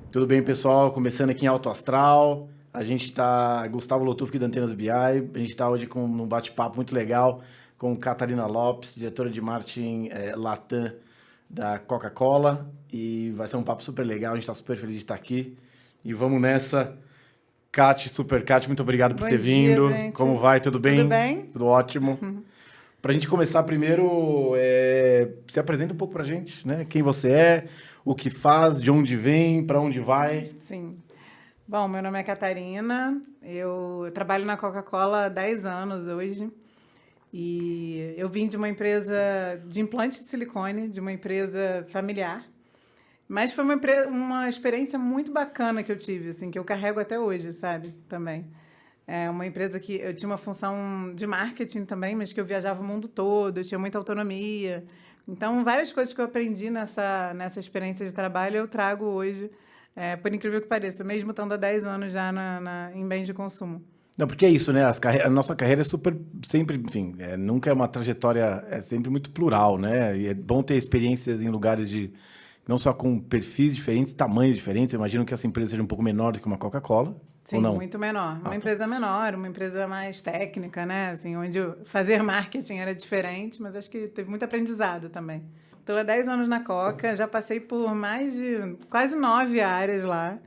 Tudo bem, pessoal? Começando aqui em Alto Astral. A gente tá, Gustavo Lotuffi da Antenas BI. A gente está hoje com um bate-papo muito legal com Catarina Lopes, diretora de marketing Latam da Coca-Cola. E vai ser um papo super legal. A gente está super feliz de estar aqui. E vamos nessa. Kat, Super Kat, muito obrigado por Bom ter dia, vindo. Como gente. vai? Tudo Tudo bem? bem? Tudo ótimo. Para a gente começar primeiro, se apresenta um pouco para a gente, né? Quem você é, o que faz, de onde vem, para onde vai. Sim. Bom, meu nome é Catarina, eu trabalho na Coca-Cola há 10 anos hoje e eu vim de uma empresa de implante de silicone, de uma empresa familiar, mas foi uma experiência muito bacana que eu tive, assim, que eu carrego até hoje, sabe? Também. É uma empresa que eu tinha uma função de marketing também, mas que eu viajava o mundo todo, eu tinha muita autonomia. Então, várias coisas que eu aprendi nessa experiência de trabalho eu trago hoje, por incrível que pareça, mesmo estando há 10 anos já em bens de consumo. Não, porque é isso, né? A nossa carreira é super, sempre, enfim, nunca é uma trajetória, é sempre muito plural, né? E é bom ter experiências em lugares de, não só com perfis diferentes, tamanhos diferentes. Eu imagino que essa empresa seja um pouco menor do que uma Coca-Cola, ou Sim, não? muito menor. Ah, Uma tá. empresa menor, uma empresa mais técnica, né? Assim, onde fazer marketing era diferente, mas acho que teve muito aprendizado também. Estou há 10 anos na Coca, já passei por mais de quase 9 áreas lá.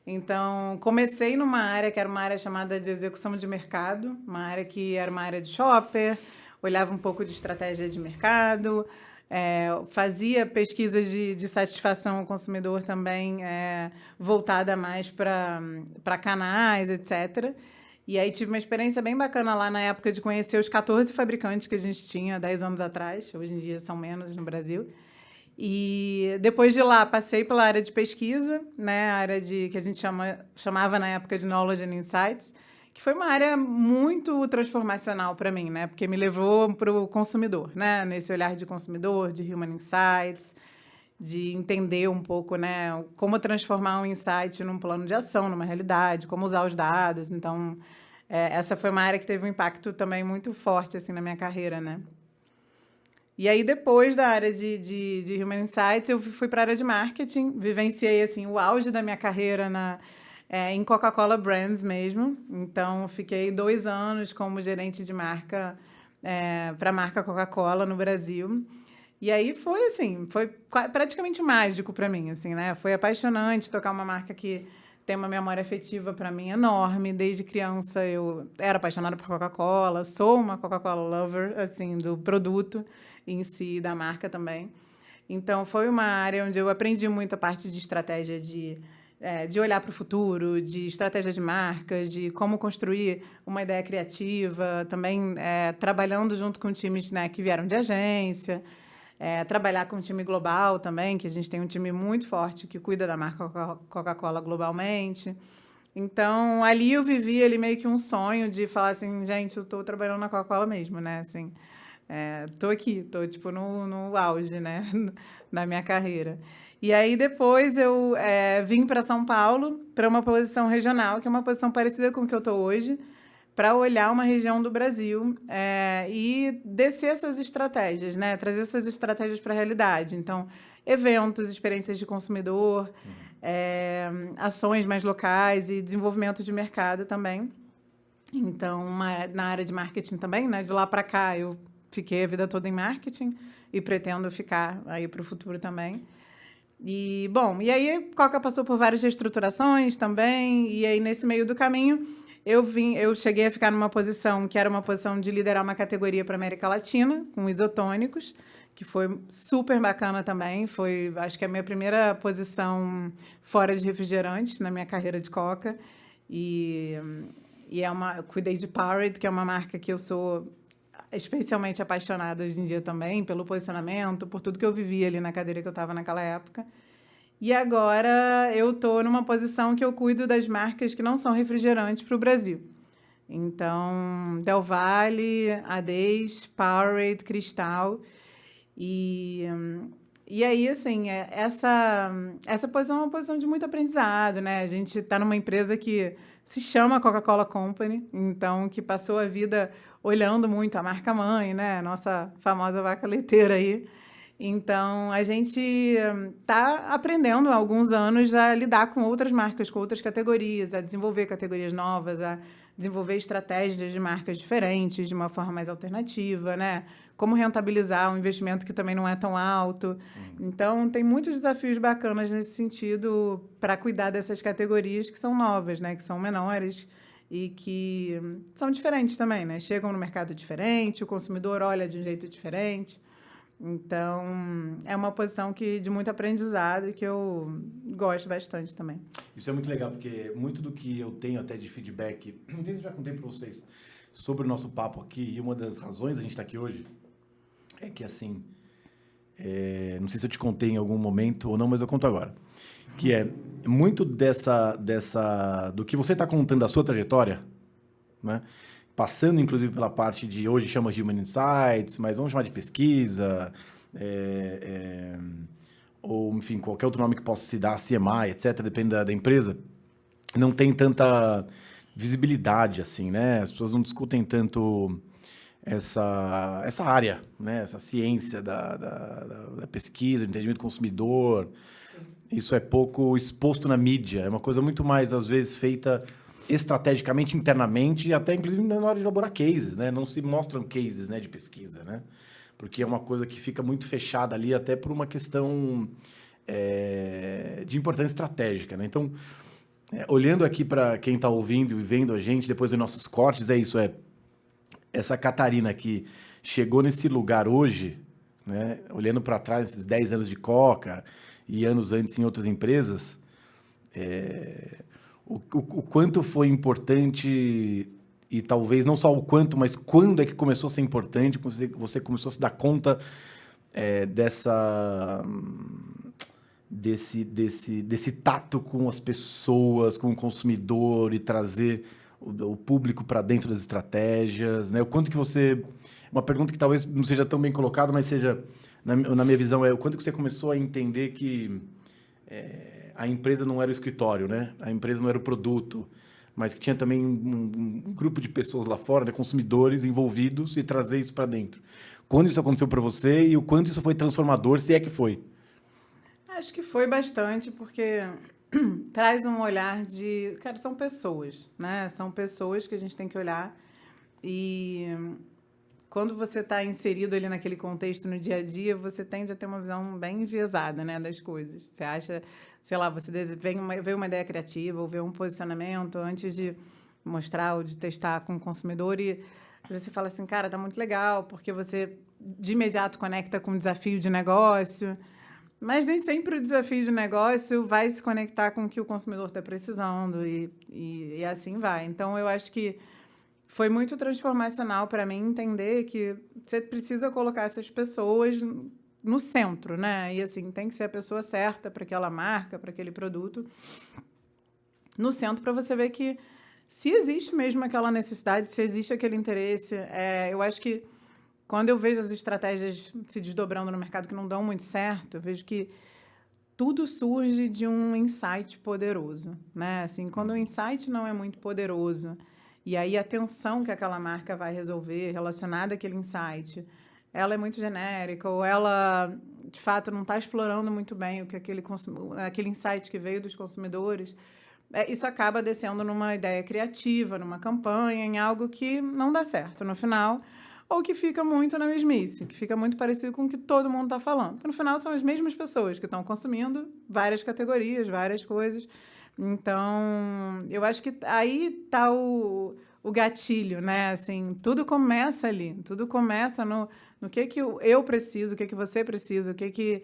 Então, comecei numa área que era uma área chamada de execução de mercado, uma área que era uma área de shopper, olhava um pouco de estratégia de mercado, fazia pesquisas de satisfação ao consumidor também, voltada mais para canais, etc. E aí tive uma experiência bem bacana lá na época de conhecer os 14 fabricantes que a gente tinha 10 anos atrás, hoje em dia são menos no Brasil. E depois de lá, passei pela área de pesquisa, né, a área que a gente chamava na época de Knowledge and Insights, que foi uma área muito transformacional para mim, né, porque me levou para o consumidor, né, nesse olhar de consumidor, de Human Insights, de entender um pouco, né, como transformar um insight num plano de ação, numa realidade, como usar os dados. Então, essa foi uma área que teve um impacto também muito forte assim na minha carreira, né. E aí, depois da área de Human Insights, eu fui para a área de marketing, vivenciei assim, o auge da minha carreira em Coca-Cola Brands mesmo. Então, fiquei 2 anos como gerente de marca para a marca Coca-Cola no Brasil. E aí foi assim, foi praticamente mágico para mim, assim, né? Foi apaixonante tocar uma marca que tem uma memória afetiva para mim enorme. Desde criança eu era apaixonada por Coca-Cola, sou uma Coca-Cola lover, assim, do produto em si, da marca também. Então foi uma área onde eu aprendi muito a parte de estratégia de olhar para o futuro, de estratégia de marcas, de como construir uma ideia criativa, também trabalhando junto com times, né, que vieram de agência, trabalhar com um time global também, que a gente tem um time muito forte que cuida da marca Coca-Cola globalmente. Então, ali eu vivi ali meio que um sonho de falar assim, gente, eu estou trabalhando na Coca-Cola mesmo, né? Assim, tô aqui, tô tipo no auge, né? Na minha carreira. E aí depois eu vim para São Paulo para uma posição regional, que é uma posição parecida com o que eu tô hoje, para olhar uma região do Brasil e descer essas estratégias, né? Trazer essas estratégias para a realidade. Então, eventos, experiências de consumidor, ações mais locais e desenvolvimento de mercado também. Então, na área de marketing também, né? De lá para cá, eu fiquei a vida toda em marketing e pretendo ficar aí para o futuro também. E, bom, e aí Coca passou por várias reestruturações também, e aí nesse meio do caminho eu cheguei a ficar numa posição que era uma posição de liderar uma categoria para a América Latina, com isotônicos, que foi super bacana também, foi, acho que a minha primeira posição fora de refrigerantes na minha carreira de Coca, e, cuidei de Powerade, que é uma marca que eu sou especialmente apaixonada hoje em dia também, pelo posicionamento, por tudo que eu vivi ali na cadeira que eu estava naquela época. E agora eu estou numa posição que eu cuido das marcas que não são refrigerantes para o Brasil. Então, Del Valle, Adaze, Powerade, Cristal. E, e aí, assim, essa posição é uma posição de muito aprendizado, né? A gente está numa empresa que se chama Coca-Cola Company, então, que passou a vida olhando muito a marca mãe, né? Nossa famosa vaca leiteira aí. Então, a gente está aprendendo há alguns anos a lidar com outras marcas, com outras categorias, a desenvolver categorias novas, a desenvolver estratégias de marcas diferentes, de uma forma mais alternativa, né? Como rentabilizar um investimento que também não é tão alto. Então, tem muitos desafios bacanas nesse sentido para cuidar dessas categorias que são novas, né? Que são menores e que são diferentes também, né? Chegam no mercado diferente, o consumidor olha de um jeito diferente. Então, é uma posição de muito aprendizado e que eu gosto bastante também. Isso é muito legal, porque muito do que eu tenho até de feedback, não sei se eu já contei para vocês sobre o nosso papo aqui, e uma das razões da gente estar aqui hoje é que, assim, não sei se eu te contei em algum momento ou não, mas eu conto agora, que é muito do que você está contando da sua trajetória, né? Passando, inclusive, pela parte de, hoje chama Human Insights, mas vamos chamar de pesquisa, ou, enfim, qualquer outro nome que possa se dar, CMI, etc., depende da empresa, não tem tanta visibilidade, assim, né? As pessoas não discutem tanto essa área, né? Essa ciência da pesquisa, do entendimento do consumidor. Isso é pouco exposto na mídia, é uma coisa muito mais, às vezes, feita estrategicamente, internamente, e até, inclusive, na hora de elaborar cases, né? Não se mostram cases, né, de pesquisa, né? Porque é uma coisa que fica muito fechada ali, até por uma questão de importância estratégica, né? Então, olhando aqui para quem está ouvindo e vendo a gente, depois dos nossos cortes, é isso, essa Catarina que chegou nesse lugar hoje, né? Olhando para trás, esses 10 anos de Coca e anos antes em outras empresas, o quanto foi importante, e talvez não só o quanto, mas quando é que começou a ser importante, você começou a se dar conta desse tato com as pessoas, com o consumidor, e trazer o público para dentro das estratégias, né? O quanto que você... Uma pergunta que talvez não seja tão bem colocada, mas seja, na minha visão, o quanto que você começou a entender que a empresa não era o escritório, né? A empresa não era o produto, mas que tinha também um grupo de pessoas lá fora, né? Consumidores envolvidos, e trazer isso para dentro. Quando isso aconteceu para você e o quanto isso foi transformador, se é que foi? Acho que foi bastante, porque traz um olhar de... Cara, são pessoas, né? São pessoas que a gente tem que olhar, e quando você está inserido ali naquele contexto no dia a dia, você tende a ter uma visão bem enviesada, né, das coisas. Você acha, sei lá, você vê uma ideia criativa ou vê um posicionamento antes de mostrar ou de testar com o consumidor, e você fala assim, cara, tá muito legal, porque você de imediato conecta com o desafio de negócio, mas nem sempre o desafio de negócio vai se conectar com o que o consumidor está precisando, e assim vai. Então, eu acho que foi muito transformacional para mim entender que você precisa colocar essas pessoas no centro, né? E, assim, tem que ser a pessoa certa para aquela marca, para aquele produto, no centro, para você ver que se existe mesmo aquela necessidade, se existe aquele interesse. Eu acho que quando eu vejo as estratégias se desdobrando no mercado que não dão muito certo, eu vejo que tudo surge de um insight poderoso, né? Assim, quando o insight não é muito poderoso, e aí a atenção que aquela marca vai resolver relacionada àquele insight, ela é muito genérica, ou ela, de fato, não está explorando muito bem o que aquele insight que veio dos consumidores, isso acaba descendo numa ideia criativa, numa campanha, em algo que não dá certo no final, ou que fica muito na mesmice, que fica muito parecido com o que todo mundo está falando. Porque, no final, são as mesmas pessoas que estão consumindo várias categorias, várias coisas. Então, eu acho que aí está o gatilho, né? Assim, tudo começa ali, tudo começa no que eu preciso, o que você precisa, o que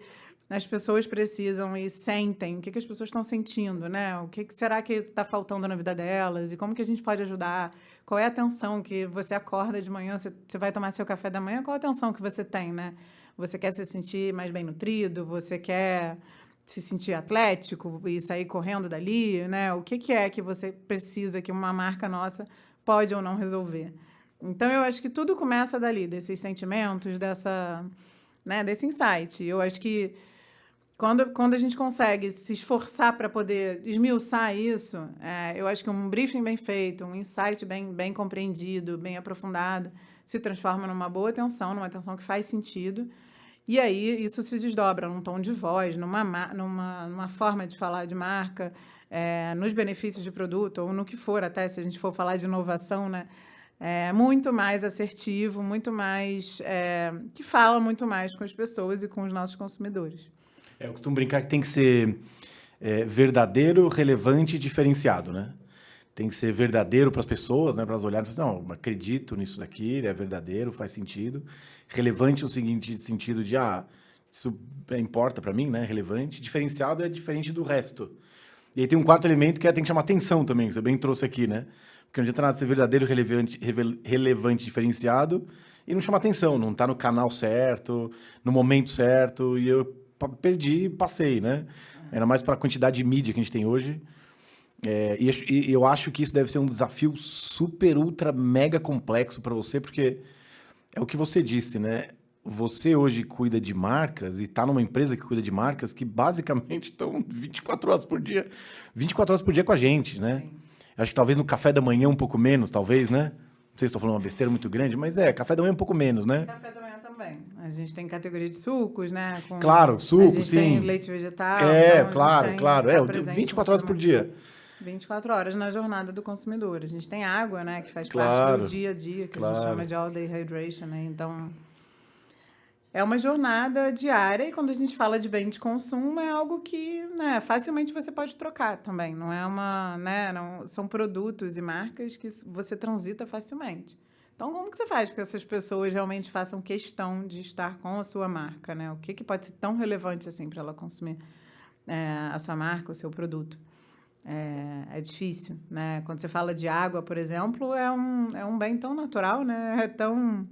as pessoas precisam e sentem, o que as pessoas estão sentindo, né? O que será que está faltando na vida delas e como que a gente pode ajudar? Qual é a atenção que você acorda de manhã, você vai tomar seu café da manhã, qual a atenção que você tem, né? Você quer se sentir mais bem nutrido? Você quer se sentir atlético e sair correndo dali, né? O que é que você precisa, que uma marca nossa pode ou não resolver? Então, eu acho que tudo começa dali, desses sentimentos, desse insight. Eu acho que quando a gente consegue se esforçar para poder esmiuçar isso, eu acho que um briefing bem feito, um insight bem compreendido, bem aprofundado, se transforma numa boa atenção, numa atenção que faz sentido. E aí isso se desdobra num tom de voz, numa forma de falar de marca, nos benefícios de produto, ou no que for até, se a gente for falar de inovação, né? Muito mais assertivo, muito mais... que fala muito mais com as pessoas e com os nossos consumidores. Eu costumo brincar que tem que ser verdadeiro, relevante e diferenciado, né? Tem que ser verdadeiro para as pessoas, né? Para elas olharem e falarem, não, acredito nisso daqui, é verdadeiro, faz sentido. Relevante no seguinte sentido de, isso importa para mim, né? Relevante. Diferenciado é diferente do resto. E aí tem um quarto elemento que tem que chamar atenção também, que você bem trouxe aqui, né? Porque não adianta nada ser verdadeiro, relevante, diferenciado e não chamar atenção, não tá no canal certo, no momento certo, e eu perdi e passei, né? Ainda mais para a quantidade de mídia que a gente tem hoje. E eu acho que isso deve ser um desafio super, ultra, mega complexo para você, porque é o que você disse, né? Você hoje cuida de marcas e está numa empresa que cuida de marcas que basicamente estão 24 horas por dia. 24 horas por dia com a gente, né? Sim. Acho que talvez no café da manhã um pouco menos, talvez, né? Não sei se estou falando uma besteira muito grande, mas café da manhã um pouco menos, né? Café da manhã também. A gente tem categoria de sucos, né? Claro, suco, sim. A gente tem leite vegetal. Claro. 24 horas por dia. 24 horas na jornada do consumidor. A gente tem água, né? Que faz parte do dia a dia, que a gente chama de all-day hydration, né? Então, é uma jornada diária e quando a gente fala de bem de consumo, é algo que, né, facilmente você pode trocar também. Não é uma, né? Não, são produtos e marcas que você transita facilmente. Então, como que você faz com que essas pessoas realmente façam questão de estar com a sua marca, né? O que pode ser tão relevante assim para ela consumir a sua marca, o seu produto? É difícil, né? Quando você fala de água, por exemplo, é um bem tão natural, né? É tão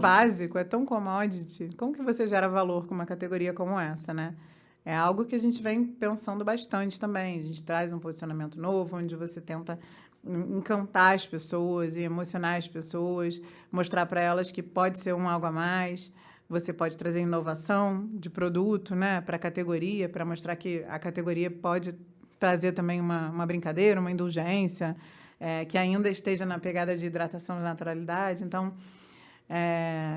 básico, é tão commodity. Como que você gera valor com uma categoria como essa, né? É algo que a gente vem pensando bastante também. A gente traz um posicionamento novo, onde você tenta encantar as pessoas e emocionar as pessoas, mostrar para elas que pode ser algo a mais. Você pode trazer inovação de produto, né, para a categoria, para mostrar que a categoria pode trazer também uma brincadeira, uma indulgência, que ainda esteja na pegada de hidratação de naturalidade. Então,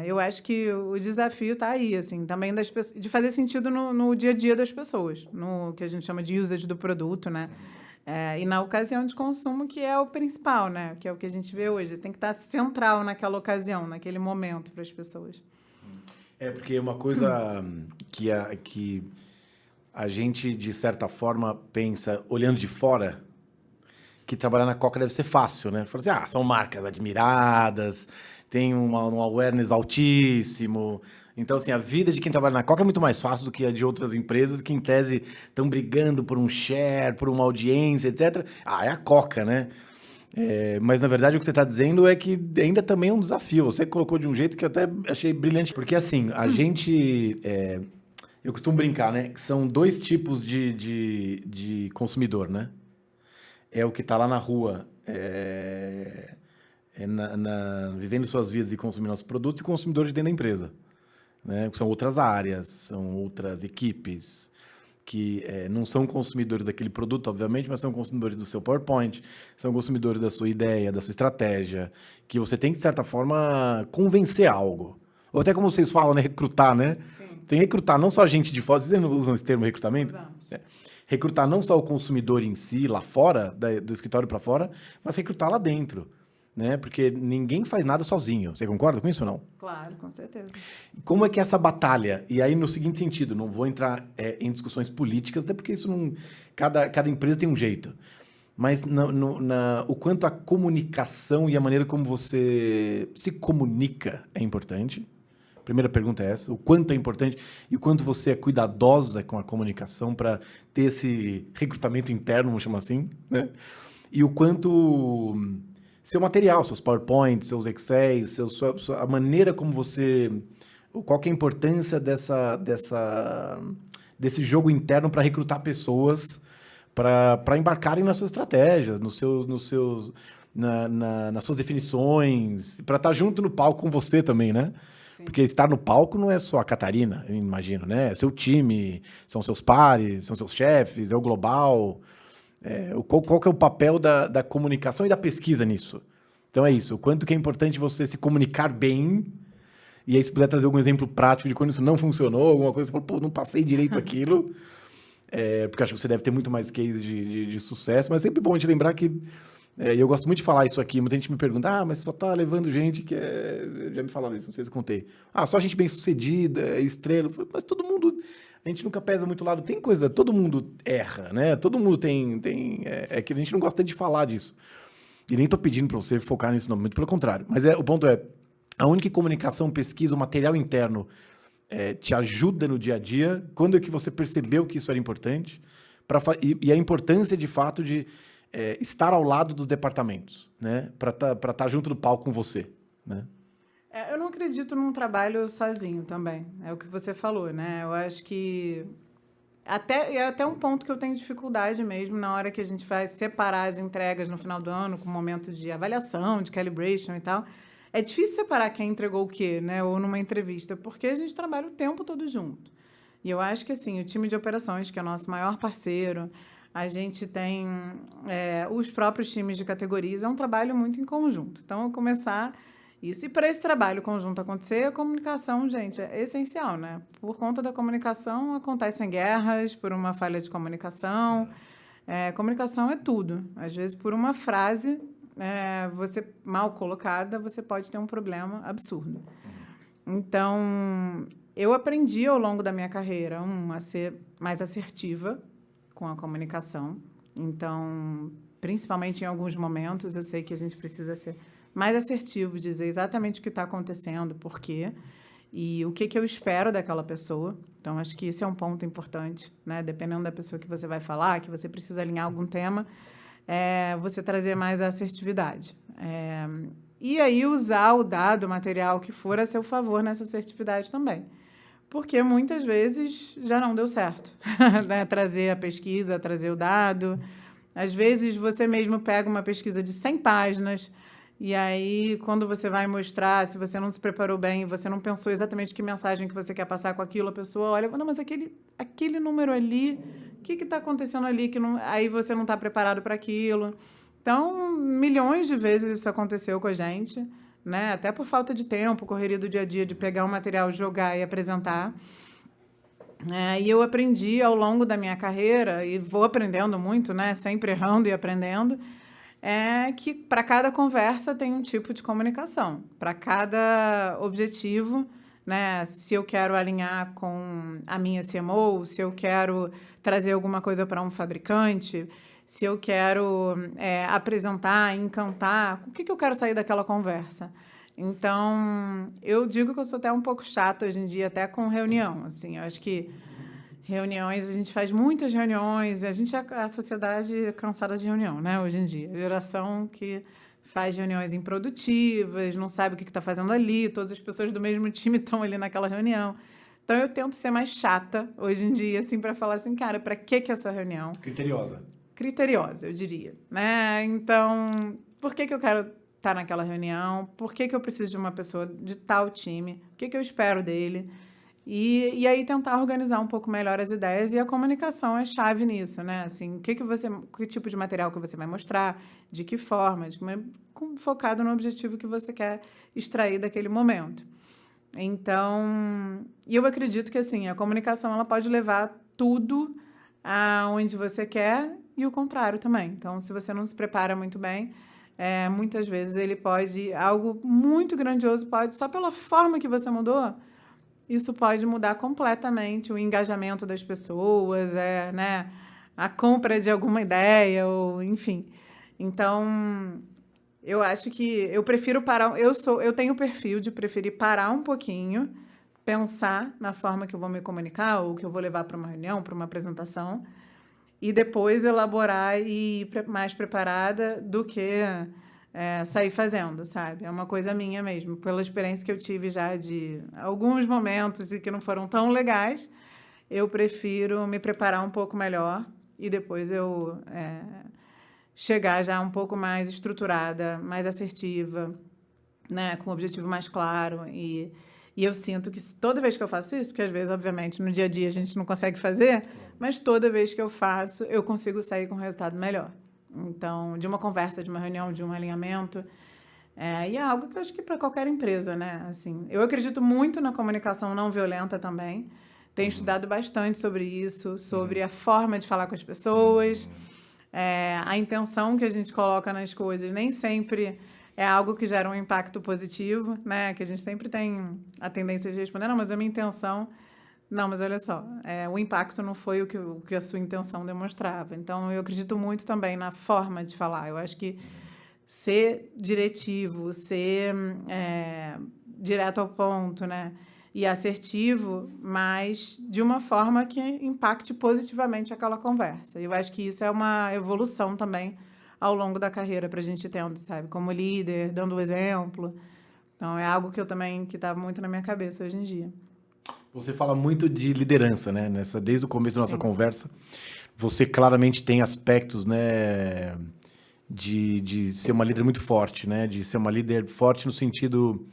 eu acho que o desafio está aí, assim, também de fazer sentido no dia a dia das pessoas, no que a gente chama de usage do produto, né? E na ocasião de consumo, que é o principal, né? Que é o que a gente vê hoje. Tem que estar central naquela ocasião, naquele momento para as pessoas. Porque uma coisa que a gente, de certa forma, pensa, olhando de fora, que trabalhar na Coca deve ser fácil, né? Fala assim, são marcas admiradas, tem um awareness altíssimo. Então, assim, a vida de quem trabalha na Coca é muito mais fácil do que a de outras empresas que, em tese, estão brigando por um share, por uma audiência, etc. É a Coca, né? Mas, na verdade, o que você está dizendo é que ainda também é um desafio. Você colocou de um jeito que eu até achei brilhante. Porque, assim, a gente... eu costumo brincar, né? Que são dois tipos de consumidor, né? É o que está lá na rua, vivendo suas vidas e consumindo nossos produtos, e consumidor de dentro da empresa. Né? São outras áreas, são outras equipes que não são consumidores daquele produto, obviamente, mas são consumidores do seu PowerPoint, são consumidores da sua ideia, da sua estratégia, que você tem que, de certa forma, convencer algo. Ou até como vocês falam, né? Recrutar, né? Sim. Tem que recrutar não só gente de fora, vocês não usam esse termo recrutamento? Recrutar não só o consumidor em si, lá fora, do escritório para fora, mas recrutar lá dentro. Né? Porque ninguém faz nada sozinho. Você concorda com isso ou não? Claro, com certeza. Como é que é essa batalha? E aí, no seguinte sentido, não vou entrar em discussões políticas, até porque isso não... Cada empresa tem um jeito. Mas o quanto a comunicação e a maneira como você se comunica é importante. A primeira pergunta é essa. O quanto é importante e o quanto você é cuidadosa com a comunicação para ter esse recrutamento interno, vamos chamar assim, né? E o quanto... seu material, seus PowerPoints, seus Excels, a maneira como você... Qual que é a importância desse jogo interno para recrutar pessoas para embarcarem nas suas estratégias, nas suas definições, para estar junto no palco com você também, né? Sim. Porque estar no palco não é só a Catarina, eu imagino, né? É seu time, são seus pares, são seus chefes, é o global... qual que é o papel da comunicação e da pesquisa nisso? Então é isso, o quanto que é importante você se comunicar bem E aí, se puder trazer algum exemplo prático de quando isso não funcionou, alguma coisa, você falou, pô, não passei direito aquilo. Porque eu acho que você deve ter muito mais case de sucesso, mas é sempre bom te lembrar que... e eu gosto muito de falar isso aqui, muita gente me pergunta, mas só tá levando gente que já me falaram isso, não sei se eu contei. Só gente bem-sucedida, estrela. Mas todo mundo... A gente nunca pesa muito lado. Tem coisa... Todo mundo erra, né? Todo mundo tem... É que a gente não gosta de falar disso. E nem tô pedindo para você focar nisso, não. Muito pelo contrário. Mas o ponto é... A única comunicação, pesquisa, o material interno te ajuda no dia a dia. Quando é que você percebeu que isso era importante? E a importância, de fato, de estar ao lado dos departamentos, né? Para tá junto do palco com você, né? Eu não acredito num trabalho sozinho também. É o que você falou, né? Eu acho que... É até um ponto que eu tenho dificuldade mesmo na hora que a gente vai separar as entregas no final do ano, com o momento de avaliação, de calibration e tal. É difícil separar quem entregou o quê, né? Ou numa entrevista, porque a gente trabalha o tempo todo junto. E eu acho que, assim, o time de operações, que é o nosso maior parceiro, a gente tem os próprios times de categorias, é um trabalho muito em conjunto. Então, eu começar isso. E para esse trabalho conjunto acontecer, a comunicação, gente, é essencial, né? Por conta da comunicação, acontecem guerras por uma falha de comunicação. Comunicação é tudo. Às vezes, por uma frase... você mal colocada, você pode ter um problema absurdo. Então, eu aprendi ao longo da minha carreira a ser mais assertiva com a comunicação. Então, principalmente em alguns momentos, eu sei que a gente precisa ser mais assertivo, dizer exatamente o que está acontecendo, por quê, e o que eu espero daquela pessoa. Então, acho que esse é um ponto importante, né? Dependendo da pessoa que você vai falar, que você precisa alinhar algum tema, você trazer mais a assertividade. E aí usar o dado, o material que for a seu favor nessa assertividade também. Porque muitas vezes já não deu certo, né? Trazer a pesquisa, trazer o dado. Às vezes você mesmo pega uma pesquisa de 100 páginas e aí quando você vai mostrar, se você não se preparou bem, você não pensou exatamente que mensagem que você quer passar com aquilo, a pessoa olha, não, mas aquele número ali... O que está acontecendo ali que não, aí você não está preparado para aquilo? Então, milhões de vezes isso aconteceu com a gente, né? Até por falta de tempo, correria do dia a dia, de pegar o material, jogar e apresentar. E eu aprendi ao longo da minha carreira, e vou aprendendo muito, né? Sempre errando e aprendendo, que para cada conversa tem um tipo de comunicação. Para cada objetivo... né? Se eu quero alinhar com a minha CMO, se eu quero trazer alguma coisa para um fabricante, se eu quero apresentar, encantar, o que eu quero sair daquela conversa? Então, eu digo que eu sou até um pouco chata hoje em dia, até com reunião. Assim, eu acho que reuniões, a gente faz muitas reuniões, a sociedade é cansada de reunião, né? Hoje em dia, a geração que... faz reuniões improdutivas, não sabe o que está fazendo ali, todas as pessoas do mesmo time estão ali naquela reunião. Então, eu tento ser mais chata hoje em dia, assim, para falar assim, cara, para que essa reunião? Criteriosa. Criteriosa, eu diria, né? Então, por que eu quero estar naquela reunião? Por que eu preciso de uma pessoa de tal time? O que eu espero dele? E aí tentar organizar um pouco melhor as ideias, e a comunicação é chave nisso, né? Assim, que tipo de material que você vai mostrar, de que forma, focado no objetivo que você quer extrair daquele momento. Então, eu acredito que assim, a comunicação ela pode levar tudo aonde você quer e o contrário também. Então, se você não se prepara muito bem, muitas vezes algo muito grandioso pode, só pela forma que você mudou, isso pode mudar completamente o engajamento das pessoas, né? A compra de alguma ideia, ou enfim. Então, eu acho que eu prefiro parar. Eu tenho o perfil de preferir parar um pouquinho, pensar na forma que eu vou me comunicar, ou que eu vou levar para uma reunião, para uma apresentação, e depois elaborar e ir mais preparada do que sair fazendo, sabe? É uma coisa minha mesmo, pela experiência que eu tive já de alguns momentos e que não foram tão legais, eu prefiro me preparar um pouco melhor e depois eu chegar já um pouco mais estruturada, mais assertiva, né? Com um objetivo mais claro. E eu sinto que toda vez que eu faço isso, porque às vezes, obviamente, no dia a dia a gente não consegue fazer, mas toda vez que eu faço, eu consigo sair com um resultado melhor. Então, de uma conversa, de uma reunião, de um alinhamento, E é algo que eu acho que para qualquer empresa, né? Assim, eu acredito muito na comunicação não violenta também. Tenho estudado bastante sobre isso, sobre a forma de falar com as pessoas, a intenção que a gente coloca nas coisas. Nem sempre é algo que gera um impacto positivo, né? Que a gente sempre tem a tendência de responder, não, mas a minha intenção... Não, mas olha só, o impacto não foi o que a sua intenção demonstrava. Então, eu acredito muito também na forma de falar. Eu acho que ser diretivo, ser direto ao ponto, né? E assertivo, mas de uma forma que impacte positivamente aquela conversa. Eu acho que isso é uma evolução também ao longo da carreira para a gente tendo, sabe? Como líder, dando o exemplo. Então, é algo que eu também, que está muito na minha cabeça hoje em dia. Você fala muito de liderança, né? Desde o começo da nossa Sim. conversa, você claramente tem aspectos, né, de ser uma líder muito forte, né? De ser uma líder forte no sentido,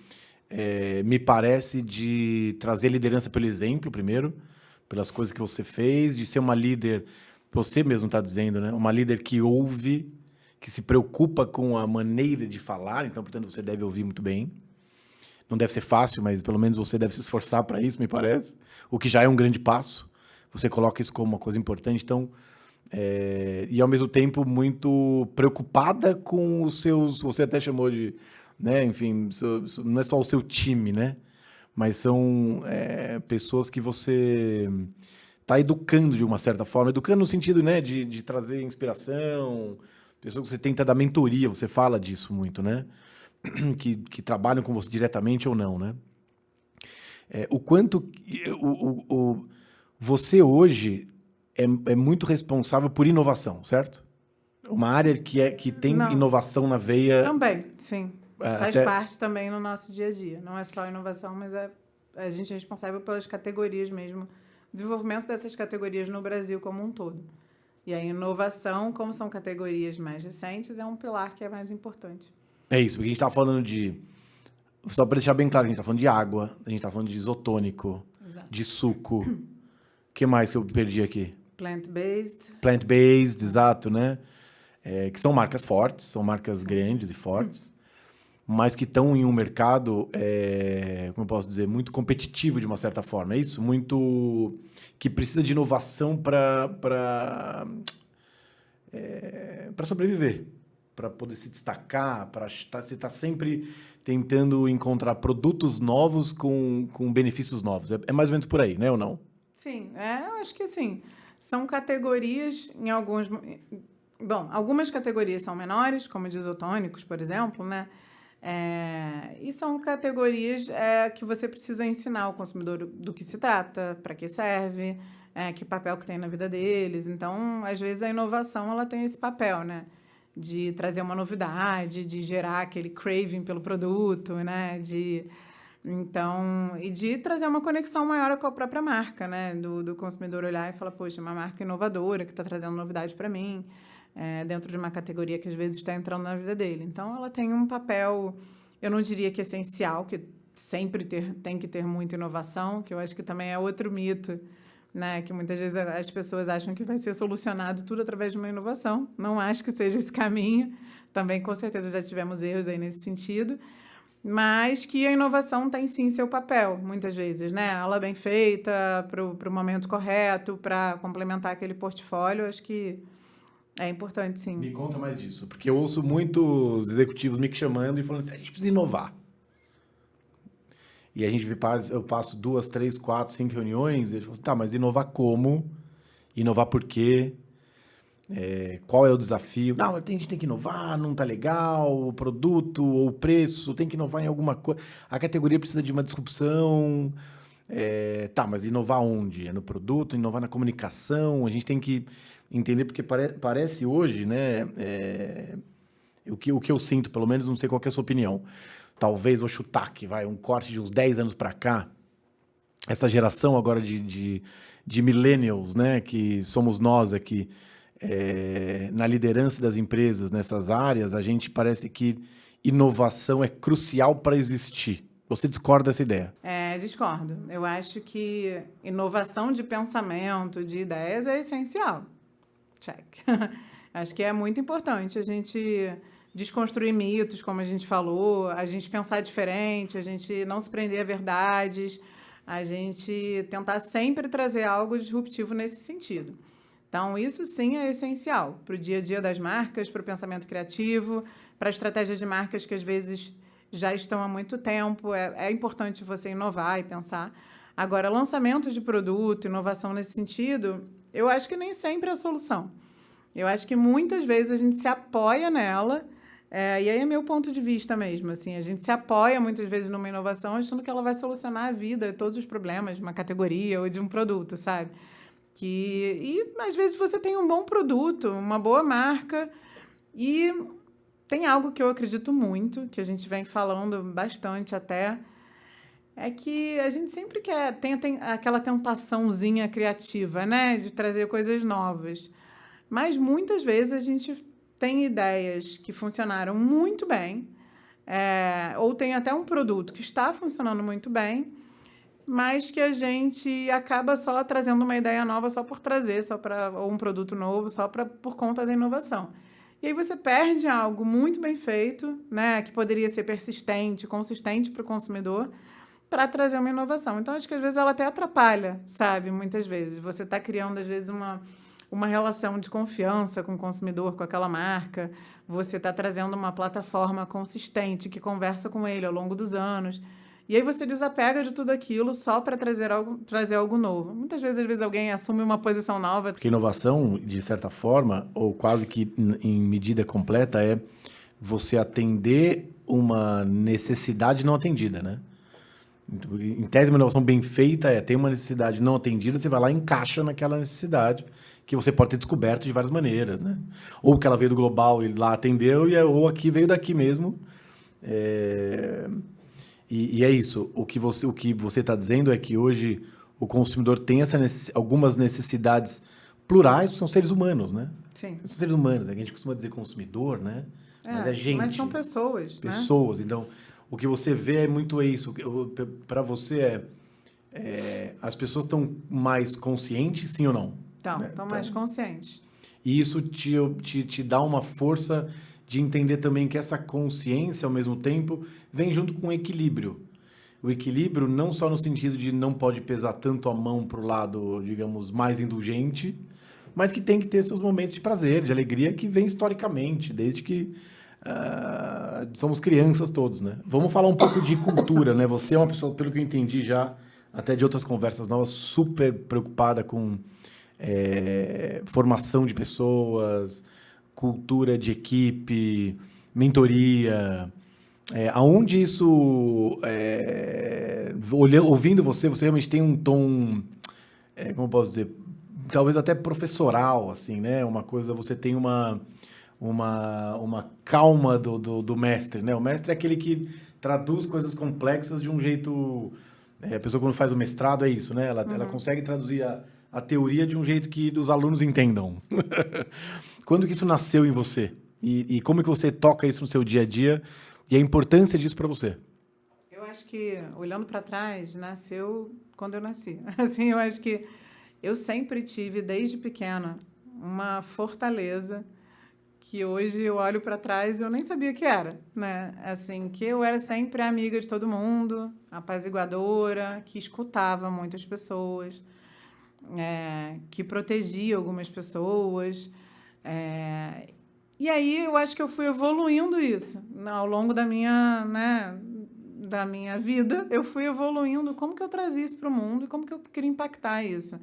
me parece, de trazer liderança pelo exemplo, primeiro, pelas coisas que você fez, de ser uma líder, você mesmo está dizendo, né? Uma líder que ouve, que se preocupa com a maneira de falar, então, portanto, você deve ouvir muito bem. Não deve ser fácil, mas pelo menos você deve se esforçar para isso, me parece. O que já é um grande passo. Você coloca isso como uma coisa importante. Então, e ao mesmo tempo muito preocupada com os seus... Você até chamou de... Né, enfim, não é só o seu time, né? Mas são pessoas que você está educando de uma certa forma. Educando no sentido, né, de trazer inspiração. Pessoas que você tenta dar mentoria. Você fala disso muito, né? Que trabalham com você diretamente ou não, né? O quanto... você hoje é muito responsável por inovação, certo? Uma área que tem Não. inovação na veia... Também, sim. Faz parte também no nosso dia a dia. Não é só inovação, mas a gente é responsável pelas categorias mesmo. Desenvolvimento dessas categorias no Brasil como um todo. E a inovação, como são categorias mais recentes, é um pilar que é mais importante. É isso, porque a gente está falando de... Só para deixar bem claro, a gente está falando de água, a gente está falando de isotônico, Exato. de suco. O que mais que eu perdi aqui? Plant-based. Plant-based, exato, né? Que são marcas fortes, são marcas grandes e fortes, mas que estão em um mercado, como eu posso dizer, muito competitivo de uma certa forma. É isso? Muito... que precisa de inovação para sobreviver, para poder se destacar, para você estar sempre tentando encontrar produtos novos com benefícios novos. É mais ou menos por aí, né, ou não? Sim, eu acho que sim. São categorias em alguns... Bom, algumas categorias são menores, como de isotônicos, por exemplo, né? E são categorias que você precisa ensinar ao consumidor do que se trata, para que serve, que papel que tem na vida deles. Então, às vezes, a inovação ela tem esse papel, né? De trazer uma novidade, de gerar aquele craving pelo produto, né? Então, e de trazer uma conexão maior com a própria marca, né? Do consumidor olhar e falar, poxa, uma marca inovadora que está trazendo novidade para mim, dentro de uma categoria que às vezes está entrando na vida dele. Então, ela tem um papel, eu não diria que essencial, que sempre tem que ter muita inovação, que eu acho que também é outro mito, né? Que muitas vezes as pessoas acham que vai ser solucionado tudo através de uma inovação. Não acho que seja esse caminho. Também, com certeza, já tivemos erros aí nesse sentido. Mas que a inovação tem, sim, seu papel, muitas vezes, né? Ela bem feita, para o momento correto, para complementar aquele portfólio, acho que é importante, sim. Me conta mais disso, porque eu ouço muitos executivos me chamando e falando assim, a gente precisa inovar. E eu passo 2, 3, 4, 5 reuniões, e eles falam assim, tá, mas inovar como? Inovar por quê? Qual é o desafio? Não, a gente tem que inovar, não tá legal, o produto ou o preço, tem que inovar em alguma coisa. A categoria precisa de uma disrupção. Tá, mas inovar onde? É no produto, inovar na comunicação, a gente tem que entender, porque parece hoje, né, o que eu sinto, pelo menos, não sei qual que é a sua opinião. Talvez vou chutar aqui, um corte de uns 10 anos para cá, essa geração agora de millennials, né, que somos nós aqui, na liderança das empresas nessas áreas, a gente parece que inovação é crucial para existir. Você discorda dessa ideia? Discordo. Eu acho que inovação de pensamento, de ideias é essencial. Check. Acho que é muito importante a gente desconstruir mitos, como a gente falou, a gente pensar diferente, a gente não se prender a verdades, a gente tentar sempre trazer algo disruptivo nesse sentido. Então, isso sim é essencial para o dia a dia das marcas, para o pensamento criativo, para a estratégia de marcas que às vezes já estão há muito tempo. É importante você inovar e pensar. Agora, lançamento de produto, inovação nesse sentido, eu acho que nem sempre é a solução. Eu acho que muitas vezes a gente se apoia nela, e aí é meu ponto de vista mesmo, assim, a gente se apoia muitas vezes numa inovação achando que ela vai solucionar a vida, todos os problemas de uma categoria ou de um produto, sabe? E às vezes você tem um bom produto, uma boa marca, e tem algo que eu acredito muito, que a gente vem falando bastante até, é que a gente sempre tem aquela tentaçãozinha criativa, né? De trazer coisas novas. Mas muitas vezes a gente tem ideias que funcionaram muito bem, ou tem até um produto que está funcionando muito bem, mas que a gente acaba só trazendo uma ideia nova só por trazer, ou um produto novo por conta da inovação. E aí você perde algo muito bem feito, né, que poderia ser persistente, consistente para o consumidor, para trazer uma inovação. Então, acho que às vezes ela até atrapalha, sabe? Muitas vezes. Você está criando, às vezes, uma relação de confiança com o consumidor, com aquela marca. Você está trazendo uma plataforma consistente que conversa com ele ao longo dos anos. E aí você desapega de tudo aquilo só para trazer algo novo. Muitas vezes, às vezes, alguém assume uma posição nova. Porque inovação, de certa forma, ou quase que em medida completa, é você atender uma necessidade não atendida, né? Em tese, uma inovação bem feita tem uma necessidade não atendida, você vai lá e encaixa naquela necessidade que você pode ter descoberto de várias maneiras, né? Ou que ela veio do global e lá atendeu, ou aqui veio daqui mesmo. E é isso. O que você está dizendo é que hoje o consumidor tem algumas necessidades plurais, porque são seres humanos, né? Sim. São seres humanos. A gente costuma dizer consumidor, né? Mas é gente. Mas são pessoas, Pessoas. Né? Então, o que você vê é muito isso. Para você as pessoas estão mais conscientes, sim ou não? Estão mais conscientes. E isso te dá uma força de entender também que essa consciência, ao mesmo tempo, vem junto com o equilíbrio. O equilíbrio não só no sentido de não pode pesar tanto a mão para o lado, digamos, mais indulgente, mas que tem que ter seus momentos de prazer, de alegria, que vem historicamente, desde que somos crianças todos, né? Vamos falar um pouco de cultura, né? Você é uma pessoa, pelo que eu entendi já, até de outras conversas novas, super preocupada com formação de pessoas, cultura de equipe, mentoria. Aonde isso, ouvindo você realmente tem um tom, como eu posso dizer, talvez até professoral, assim, né? Uma coisa, você tem uma calma do mestre, né? O mestre é aquele que traduz coisas complexas de um jeito... a pessoa quando faz o mestrado é isso, né? Ela consegue traduzir a teoria de um jeito que os alunos entendam. Quando que isso nasceu em você? E como que você toca isso no seu dia a dia? E a importância disso para você? Eu acho que, olhando para trás, nasceu quando eu nasci. Assim, eu acho que eu sempre tive, desde pequena, uma fortaleza que hoje eu olho para trás e eu nem sabia que era, né? Assim, que eu era sempre amiga de todo mundo, apaziguadora, que escutava muitas pessoas, que protegia algumas pessoas. E aí eu acho que eu fui evoluindo isso ao longo da minha, né, da minha vida. Eu fui evoluindo como que eu trazia isso para o mundo e como que eu queria impactar isso.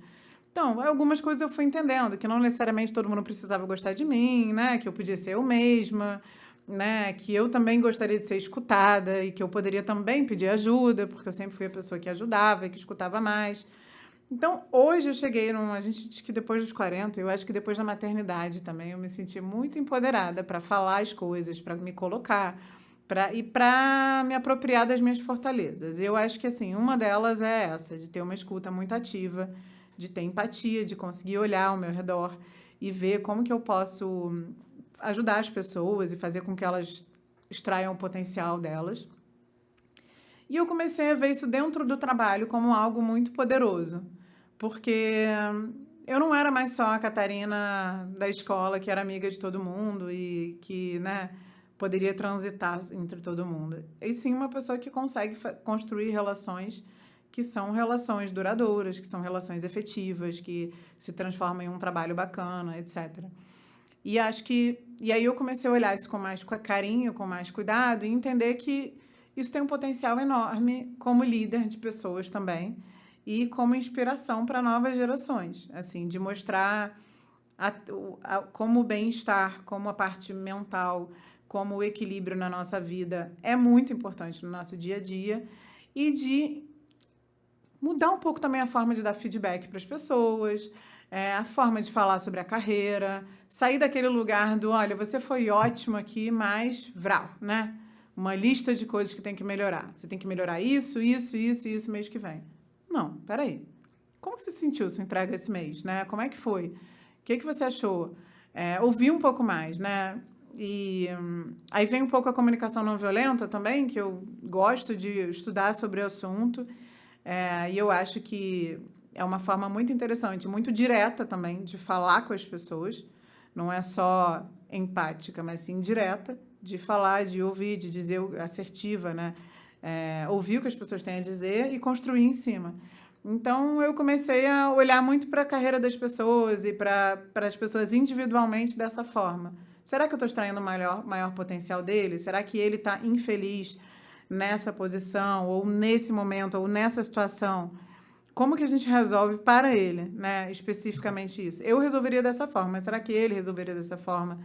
Então, algumas coisas eu fui entendendo, que não necessariamente todo mundo precisava gostar de mim, né, que eu podia ser eu mesma, né, que eu também gostaria de ser escutada e que eu poderia também pedir ajuda, porque eu sempre fui a pessoa que ajudava e que escutava mais. Então, hoje eu cheguei a gente diz que depois dos 40, eu acho que depois da maternidade também, eu me senti muito empoderada para falar as coisas, para me colocar, para me apropriar das minhas fortalezas. Eu acho que, assim, uma delas é essa, de ter uma escuta muito ativa, de ter empatia, de conseguir olhar ao meu redor e ver como que eu posso ajudar as pessoas e fazer com que elas extraiam o potencial delas. E eu comecei a ver isso dentro do trabalho como algo muito poderoso, porque eu não era mais só a Catarina da escola, que era amiga de todo mundo e que, né, poderia transitar entre todo mundo. E sim uma pessoa que consegue construir relações que são relações duradouras, que são relações efetivas, que se transformam em um trabalho bacana, etc. E aí eu comecei a olhar isso com mais carinho, com mais cuidado, e entender que isso tem um potencial enorme como líder de pessoas também e como inspiração para novas gerações, assim, de mostrar como o bem-estar, como a parte mental, como o equilíbrio na nossa vida é muito importante no nosso dia a dia e de mudar um pouco também a forma de dar feedback para as pessoas, a forma de falar sobre a carreira, sair daquele lugar do, olha, você foi ótimo aqui, mas vral, né? Uma lista de coisas que tem que melhorar. Você tem que melhorar isso, isso, isso e isso mês que vem. Não, peraí. Como que você se sentiu sua entrega esse mês, né? Como é que foi? O que você achou? Ouvir um pouco mais, né? E aí vem um pouco a comunicação não violenta também, que eu gosto de estudar sobre o assunto. E eu acho que é uma forma muito interessante, muito direta também, de falar com as pessoas. Não é só empática, mas sim direta, de falar, de ouvir, de dizer assertiva, né? Ouvir o que as pessoas têm a dizer e construir em cima. Então, eu comecei a olhar muito para a carreira das pessoas e para as pessoas individualmente dessa forma. Será que eu estou extraindo o maior potencial dele? Será que ele está infeliz nessa posição, ou nesse momento, ou nessa situação? Como que a gente resolve para ele, né? Especificamente isso? Eu resolveria dessa forma, mas será que ele resolveria dessa forma?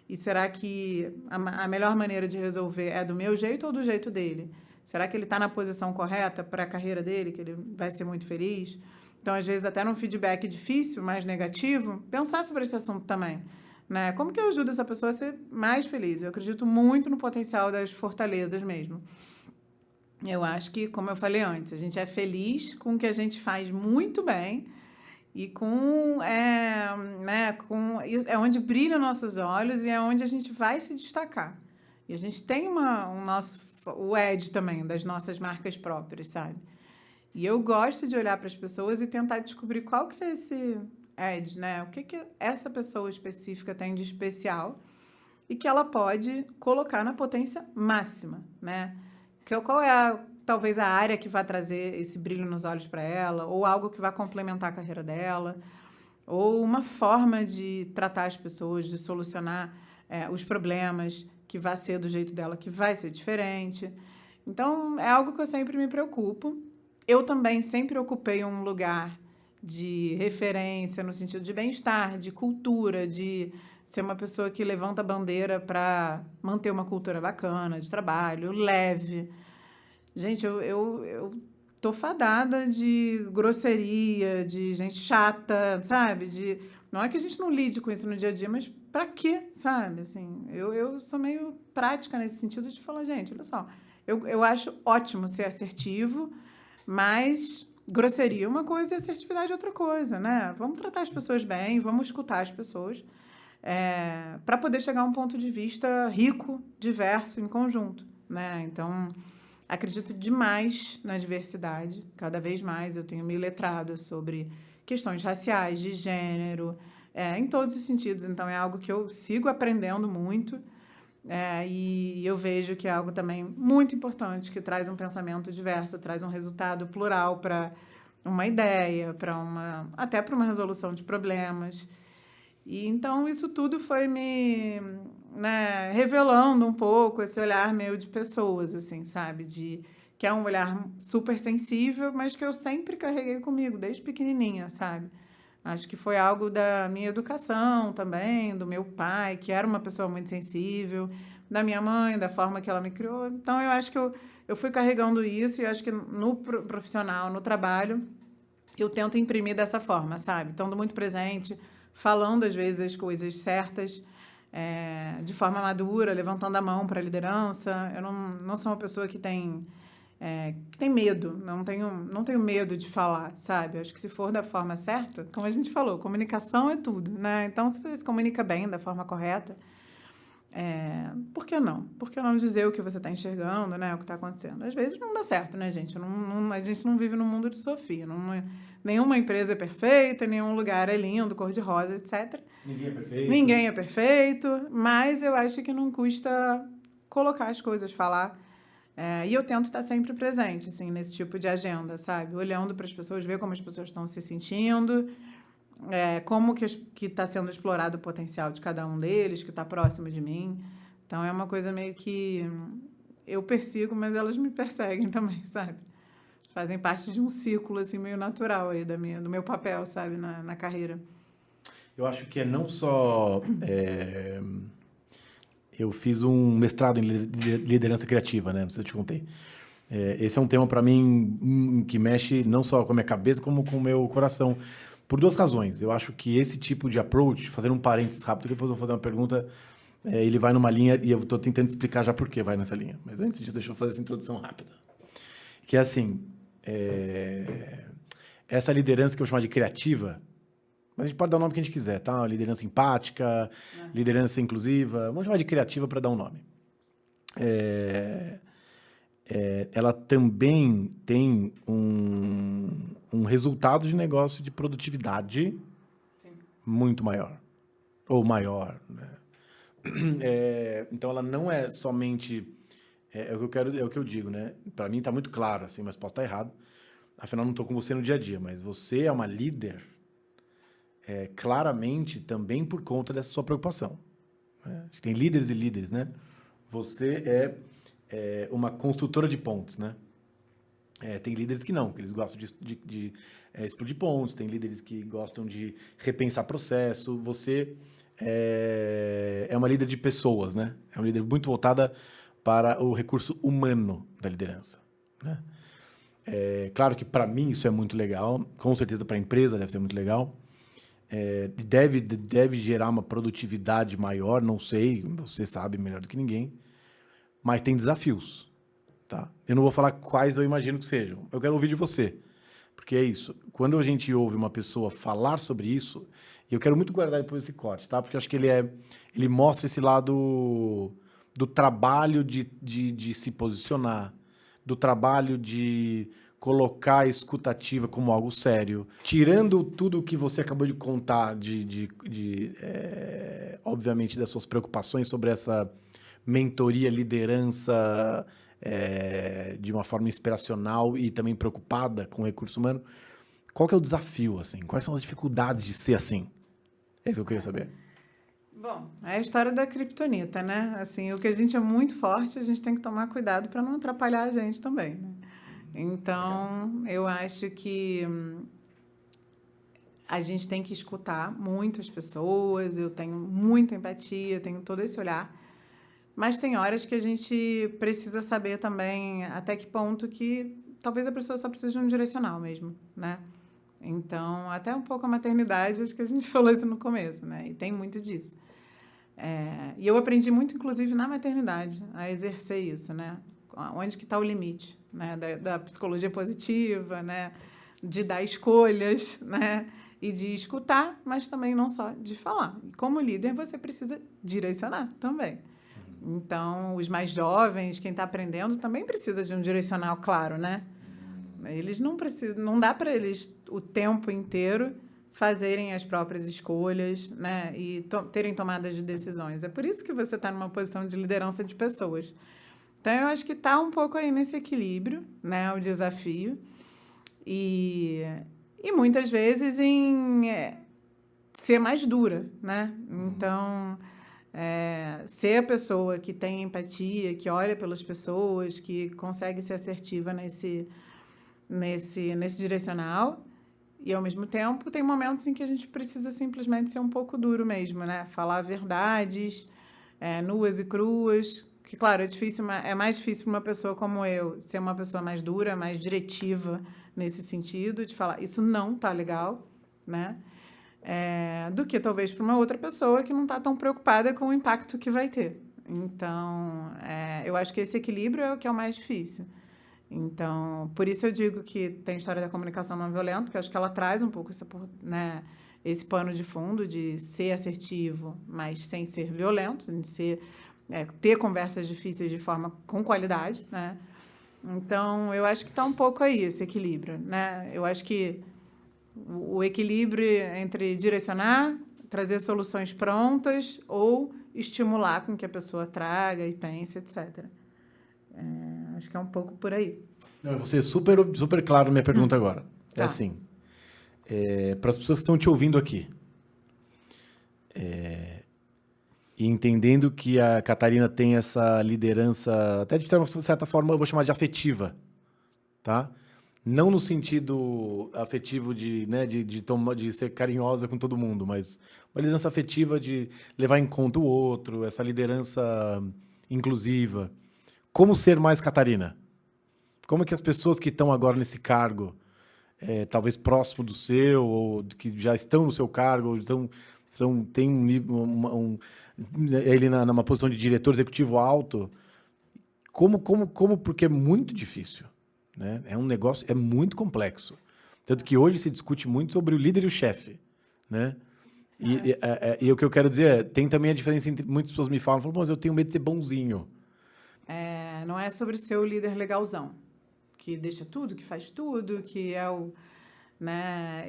E será que a melhor maneira de resolver é do meu jeito ou do jeito dele? Será que ele está na posição correta para a carreira dele, que ele vai ser muito feliz? Então, às vezes, até num feedback difícil, mais negativo, pensar sobre esse assunto também, né? Como que eu ajudo essa pessoa a ser mais feliz? Eu acredito muito no potencial das fortalezas mesmo. Eu acho que, como eu falei antes, a gente é feliz com o que a gente faz muito bem e é onde brilham nossos olhos e é onde a gente vai se destacar. E a gente tem o edge também das nossas marcas próprias, sabe? E eu gosto de olhar para as pessoas e tentar descobrir qual que é esse edge, né? O que essa pessoa específica tem de especial e que ela pode colocar na potência máxima, né? Qual é talvez a área que vai trazer esse brilho nos olhos para ela, ou algo que vai complementar a carreira dela, ou uma forma de tratar as pessoas, de solucionar os problemas, que vai ser do jeito dela, que vai ser diferente. Então, é algo que eu sempre me preocupo. Eu também sempre ocupei um lugar de referência no sentido de bem-estar, de cultura, de ser uma pessoa que levanta a bandeira para manter uma cultura bacana de trabalho, leve. Gente, eu tô fadada de grosseria, de gente chata, sabe? Não é que a gente não lide com isso no dia a dia, mas pra quê, sabe? Assim, eu sou meio prática nesse sentido de falar, gente, olha só, eu acho ótimo ser assertivo, mas grosseria é uma coisa e assertividade é outra coisa, né? Vamos tratar as pessoas bem, vamos escutar as pessoas, para poder chegar a um ponto de vista rico, diverso, em conjunto, né? Então, acredito demais na diversidade, cada vez mais eu tenho me letrado sobre questões raciais, de gênero, em todos os sentidos. Então, é algo que eu sigo aprendendo muito e eu vejo que é algo também muito importante, que traz um pensamento diverso, traz um resultado plural para uma ideia, até para uma resolução de problemas. E então isso tudo foi me revelando um pouco esse olhar meio de pessoas, assim, sabe? Que é um olhar super sensível, mas que eu sempre carreguei comigo, desde pequenininha, sabe? Acho que foi algo da minha educação também, do meu pai, que era uma pessoa muito sensível, da minha mãe, da forma que ela me criou. Então, eu acho que eu fui carregando isso e acho que no profissional, no trabalho, eu tento imprimir dessa forma, sabe? Estando muito presente, falando, às vezes, as coisas certas, de forma madura, levantando a mão para a liderança. Eu não sou uma pessoa que tem medo, não tenho medo de falar, sabe? Eu acho que se for da forma certa, como a gente falou, comunicação é tudo, né? Então, se você se comunica bem, da forma correta, por que não? Por que não dizer o que você está enxergando, né? O que está acontecendo? Às vezes não dá certo, né, gente? A gente não vive num mundo de Sofia. Nenhuma empresa é perfeita, nenhum lugar é lindo, cor-de-rosa, etc. Ninguém é perfeito. Ninguém é perfeito, mas eu acho que não custa colocar as coisas, falar. E eu tento estar sempre presente, assim, nesse tipo de agenda, sabe? Olhando para as pessoas, ver como as pessoas estão se sentindo, como que está sendo explorado o potencial de cada um deles, que está próximo de mim. Então, é uma coisa meio que eu persigo, mas elas me perseguem também, sabe? Fazem parte de um ciclo, assim, meio natural aí do meu papel, sabe? Na carreira. Eu acho que não só... Eu fiz um mestrado em liderança criativa, né? Não sei se eu te contei. Esse é um tema, para mim, que mexe não só com a minha cabeça, como com o meu coração. Por 2 razões. Eu acho que esse tipo de approach, fazendo um parênteses rápido, depois eu vou fazer uma pergunta, ele vai numa linha, e eu estou tentando explicar já por que vai nessa linha. Mas antes disso, deixa eu fazer essa introdução rápida. Que é assim, essa liderança que eu vou chamar de criativa, mas a gente pode dar o nome que a gente quiser, tá? Liderança empática, liderança inclusiva, vamos chamar de criativa para dar um nome. Ela também tem um resultado de negócio de produtividade muito maior, ou maior, né? Então, ela não é somente... o que eu digo, né? Para mim está muito claro, assim, mas posso estar errado. Afinal, não estou com você no dia a dia, mas você é uma líder claramente também por conta dessa sua preocupação. Né? Tem líderes e líderes, né? Você é uma construtora de pontes, né? Tem líderes que não, que eles gostam de explodir pontes, tem líderes que gostam de repensar processo. Você é uma líder de pessoas, né? É uma líder muito voltada para o recurso humano da liderança, né? Claro que para mim isso é muito legal, com certeza para a empresa deve ser muito legal. Deve gerar uma produtividade maior, não sei, você sabe melhor do que ninguém, mas tem desafios, tá? Eu não vou falar quais eu imagino que sejam, eu quero ouvir de você, porque é isso, quando a gente ouve uma pessoa falar sobre isso, e eu quero muito guardar depois esse corte, tá? Porque eu acho que ele mostra esse lado do trabalho de se posicionar, do trabalho de colocar a escutativa como algo sério. Tirando tudo o que você acabou de contar, obviamente, das suas preocupações sobre essa mentoria, liderança de uma forma inspiracional e também preocupada com o recurso humano, qual que é o desafio, assim? Quais são as dificuldades de ser assim? É isso que eu queria saber. Bom, é a história da criptonita, né? Assim, o que a gente é muito forte, a gente tem que tomar cuidado para não atrapalhar a gente também, né? Então, eu acho que a gente tem que escutar muito as pessoas, eu tenho muita empatia, tenho todo esse olhar, mas tem horas que a gente precisa saber também até que ponto que talvez a pessoa só precise de um direcional mesmo, né? Então, até um pouco a maternidade, acho que a gente falou isso no começo, né? E tem muito disso. E eu aprendi muito, inclusive, na maternidade, a exercer isso, né? Onde que está o limite, né? Da psicologia positiva, né? De dar escolhas, né? E de escutar, mas também não só de falar. E como líder, você precisa direcionar também. Então, os mais jovens, quem está aprendendo, também precisa de um direcional claro, né? Eles não precisam, não dá para eles o tempo inteiro fazerem as próprias escolhas, né? E terem tomadas de decisões. É por isso que você está numa posição de liderança de pessoas. Então, eu acho que está um pouco aí nesse equilíbrio, né? O desafio. E muitas vezes em ser mais dura, né? Então, ser a pessoa que tem empatia, que olha pelas pessoas, que consegue ser assertiva nesse direcional. E, ao mesmo tempo, tem momentos em que a gente precisa simplesmente ser um pouco duro mesmo, né? Falar verdades nuas e cruas. Que, claro, é mais difícil para uma pessoa como eu ser uma pessoa mais dura, mais diretiva nesse sentido, de falar isso não tá legal, né? Do que talvez para uma outra pessoa que não está tão preocupada com o impacto que vai ter. Então, eu acho que esse equilíbrio é o que é o mais difícil. Então, por isso eu digo que tem a história da comunicação não violenta, porque eu acho que ela traz um pouco esse pano de fundo de ser assertivo, mas sem ser violento, de ter conversas difíceis de forma com qualidade, né? Então, eu acho que está um pouco aí esse equilíbrio, né? Eu acho que o equilíbrio entre direcionar, trazer soluções prontas ou estimular com que a pessoa traga e pense, etc. Acho que é um pouco por aí. Não, eu vou ser super, super claro na minha pergunta agora. É Tá. assim, para as pessoas que estão te ouvindo aqui, e entendendo que a Catarina tem essa liderança, até de certa forma, eu vou chamar de afetiva, tá? Não no sentido afetivo de ser carinhosa com todo mundo, mas uma liderança afetiva de levar em conta o outro, essa liderança inclusiva. Como ser mais Catarina? Como é que as pessoas que estão agora nesse cargo, talvez próximo do seu, ou que já estão no seu cargo, ou têm ele numa posição de diretor executivo alto, porque é muito difícil, né? É um negócio, é muito complexo. Tanto que hoje se discute muito sobre o líder e o chefe, né? E o que eu quero dizer tem também a diferença entre muitas pessoas me falam, mas eu tenho medo de ser bonzinho. Não é sobre ser o líder legalzão, que deixa tudo, que faz tudo, que é o... Né,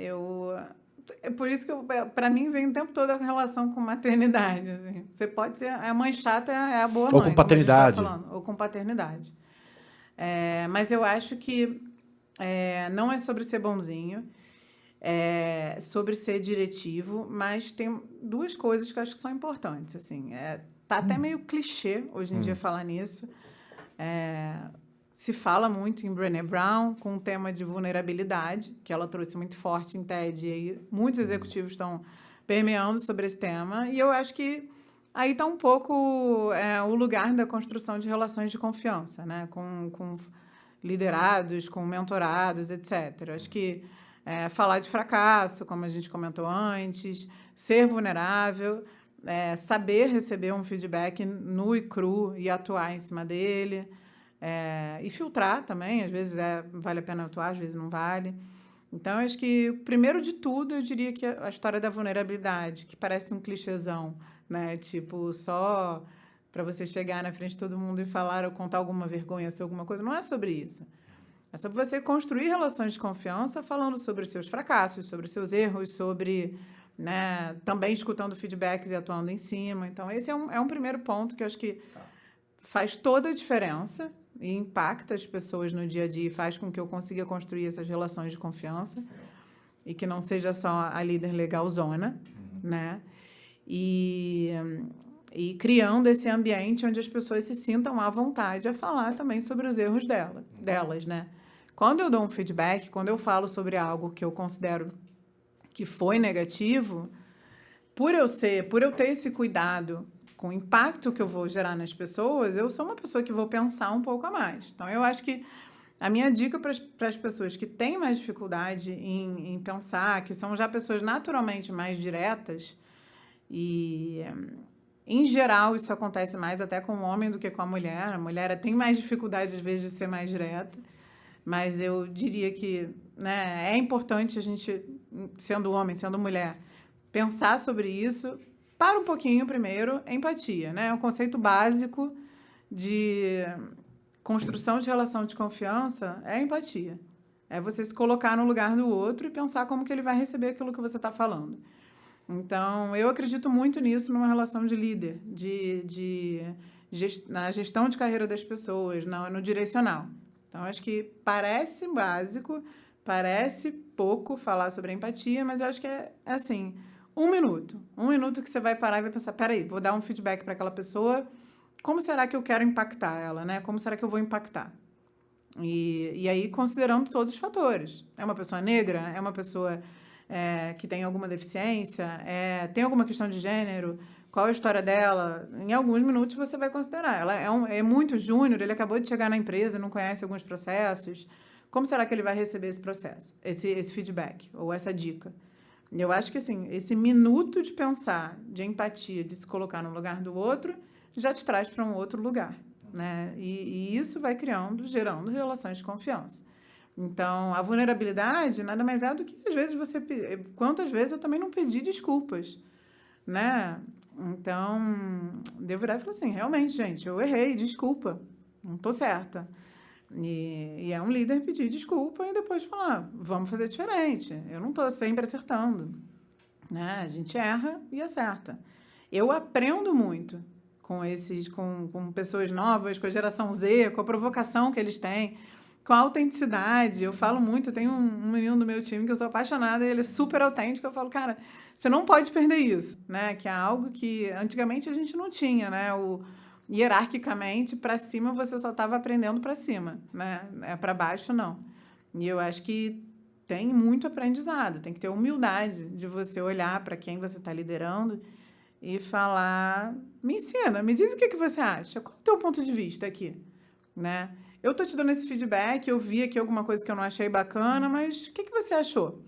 é por isso que, para mim, vem o tempo todo a relação com maternidade. Assim. Você pode ser... A mãe chata é a boa mãe. Ou com paternidade. Ou com paternidade. Mas eu acho que não é sobre ser bonzinho, é sobre ser diretivo, mas tem duas coisas que eu acho que são importantes. Assim. Tá até meio clichê, hoje em dia, falar nisso. Se fala muito em Brené Brown com o tema de vulnerabilidade, que ela trouxe muito forte em TED, e aí muitos executivos estão permeando sobre esse tema, e eu acho que aí está um pouco o lugar da construção de relações de confiança, né? Com liderados, com mentorados, etc. Acho que falar de fracasso, como a gente comentou antes, ser vulnerável, saber receber um feedback nu e cru e atuar em cima dele, e filtrar também, às vezes vale a pena atuar, às vezes não vale. Então, acho que, primeiro de tudo, eu diria que a história da vulnerabilidade, que parece um clichêzão, né? Tipo, só para você chegar na frente de todo mundo e falar ou contar alguma vergonha, ser alguma coisa, não é sobre isso. É sobre você construir relações de confiança falando sobre os seus fracassos, sobre os seus erros, sobre... Né, também escutando feedbacks e atuando em cima. Então, esse é um primeiro ponto que eu acho que faz toda a diferença e impacta as pessoas no dia a dia e faz com que eu consiga construir essas relações de confiança e que não seja só a líder legalzona, né? E criando esse ambiente onde as pessoas se sintam à vontade a falar também sobre os erros delas, né? Quando eu dou um feedback, quando eu falo sobre algo que eu considero que foi negativo, por eu ter esse cuidado com o impacto que eu vou gerar nas pessoas, eu sou uma pessoa que vou pensar um pouco a mais. Então, eu acho que a minha dica para as pessoas que têm mais dificuldade em pensar, que são já pessoas naturalmente mais diretas, e, em geral, isso acontece mais até com o homem do que com a mulher. A mulher tem mais dificuldade, às vezes, de ser mais direta, mas eu diria que, né, é importante a gente, sendo homem, sendo mulher, pensar sobre isso. Para um pouquinho, primeiro, empatia, né? É um conceito básico de construção de relação de confiança, é empatia. É você se colocar no lugar do outro e pensar como que ele vai receber aquilo que você está falando. Então, eu acredito muito nisso numa relação de líder, na gestão de carreira das pessoas, no direcional. Então, acho que parece básico, parece pouco falar sobre empatia, mas eu acho que é assim... 1 minuto. 1 minuto que você vai parar e vai pensar, peraí, vou dar um feedback para aquela pessoa, como será que eu quero impactar ela, né? Como será que eu vou impactar? E aí, considerando todos os fatores. É uma pessoa negra? É uma pessoa que tem alguma deficiência? Tem alguma questão de gênero? Qual é a história dela? Em alguns minutos você vai considerar. Ela é muito júnior, ele acabou de chegar na empresa, não conhece alguns processos. Como será que ele vai receber esse processo, esse feedback ou essa dica? Eu acho que, assim, esse minuto de pensar, de empatia, de se colocar no lugar do outro, já te traz para um outro lugar, né? E isso vai gerando relações de confiança. Então, a vulnerabilidade nada mais é do que, às vezes, quantas vezes eu também não pedi desculpas, né? Então, devo virar e falar assim, realmente, gente, eu errei, desculpa, não estou certa. E é um líder pedir desculpa e depois falar, vamos fazer diferente. Eu não estou sempre acertando, né? A gente erra e acerta. Eu aprendo muito com pessoas novas, com a geração Z, com a provocação que eles têm, com a autenticidade. Eu falo muito, eu tenho um menino do meu time que eu sou apaixonada, e ele é super autêntico. Eu falo, cara, você não pode perder isso, né? Que é algo que antigamente a gente não tinha, né? Hierarquicamente, para cima você só estava aprendendo para cima, né? Para baixo, não. E eu acho que tem muito aprendizado, tem que ter humildade de você olhar para quem você está liderando e falar, me ensina, me diz o que você acha, qual é o teu ponto de vista aqui, né? Eu tô te dando esse feedback, eu vi aqui alguma coisa que eu não achei bacana, mas o que você achou?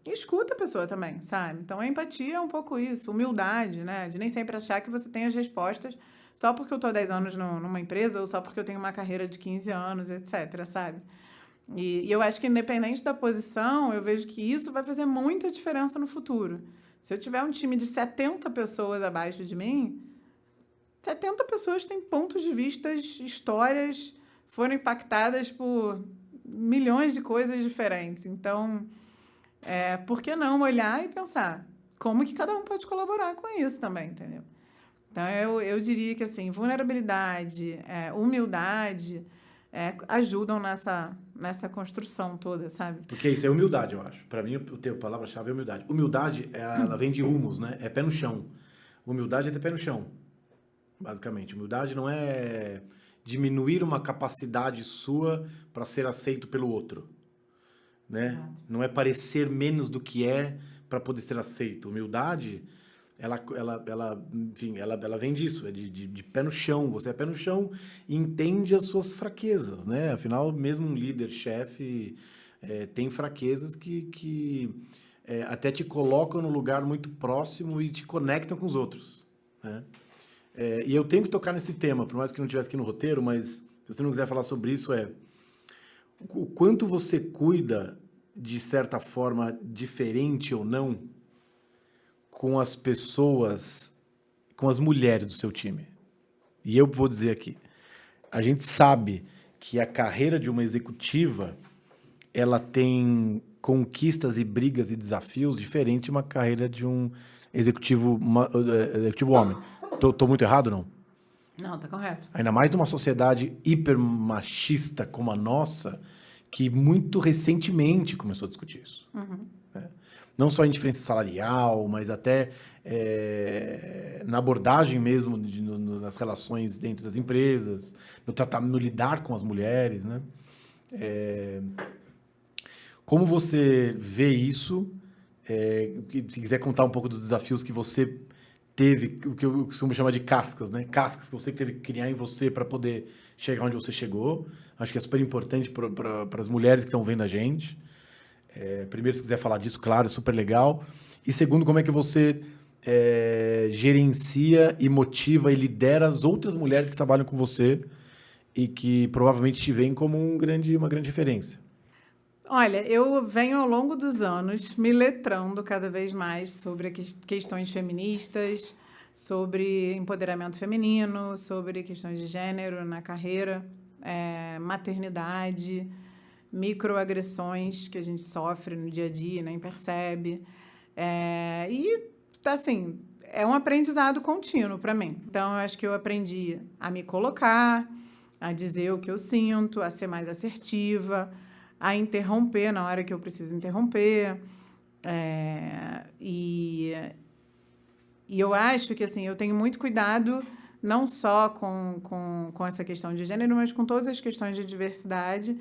E escuta a pessoa também, sabe? Então, a empatia é um pouco isso, humildade, né? De nem sempre achar que você tem as respostas só porque eu tô há 10 anos numa empresa ou só porque eu tenho uma carreira de 15 anos, etc., sabe? E eu acho que, independente da posição, eu vejo que isso vai fazer muita diferença no futuro. Se eu tiver um time de 70 pessoas abaixo de mim, 70 pessoas têm pontos de vista, histórias, foram impactadas por milhões de coisas diferentes. Então, por que não olhar e pensar como que cada um pode colaborar com isso também, entendeu? Então, eu diria que, assim, vulnerabilidade, humildade, ajudam nessa construção toda, sabe? Porque isso é humildade, eu acho. Para mim, o teu palavra-chave é humildade. Humildade, ela vem de humus, né? É pé no chão. Humildade é ter pé no chão, basicamente. Humildade não é diminuir uma capacidade sua para ser aceito pelo outro, né? Não é parecer menos do que é para poder ser aceito. Humildade, enfim, ela vem disso, é de pé no chão. Você é pé no chão e entende as suas fraquezas, né? Afinal, mesmo um líder, chefe, tem fraquezas que até te colocam num lugar muito próximo e te conectam com os outros, né? E eu tenho que tocar nesse tema, por mais que não estivesse aqui no roteiro, mas se você não quiser falar sobre isso, o quanto você cuida, de certa forma, diferente ou não, com as pessoas, com as mulheres do seu time. E eu vou dizer aqui, a gente sabe que a carreira de uma executiva, ela tem conquistas e brigas e desafios diferentes de uma carreira de um executivo homem. Tô muito errado, não? Não, tá correto. Ainda mais numa sociedade hiper machista como a nossa, que muito recentemente começou a discutir isso. Uhum. Não só em diferença salarial, mas até na abordagem mesmo, nas relações dentro das empresas, no lidar com as mulheres, né? Como você vê isso? Se quiser contar um pouco dos desafios que você teve, o que eu costumo chamar de cascas, né? Cascas que você teve que criar em você para poder chegar onde você chegou. Acho que é super importante para as mulheres que estão vendo a gente. Primeiro, se quiser falar disso, claro, é super legal. E segundo, como é que você gerencia e motiva e lidera as outras mulheres que trabalham com você e que provavelmente te veem como uma grande referência? Olha, eu venho ao longo dos anos me letrando cada vez mais sobre questões feministas, sobre empoderamento feminino, sobre questões de gênero na carreira, maternidade, microagressões que a gente sofre no dia a dia, nem percebe. E, assim, é um aprendizado contínuo para mim. Então, eu acho que eu aprendi a me colocar, a dizer o que eu sinto, a ser mais assertiva, a interromper na hora que eu preciso interromper. E eu acho que, assim, eu tenho muito cuidado não só com essa questão de gênero, mas com todas as questões de diversidade,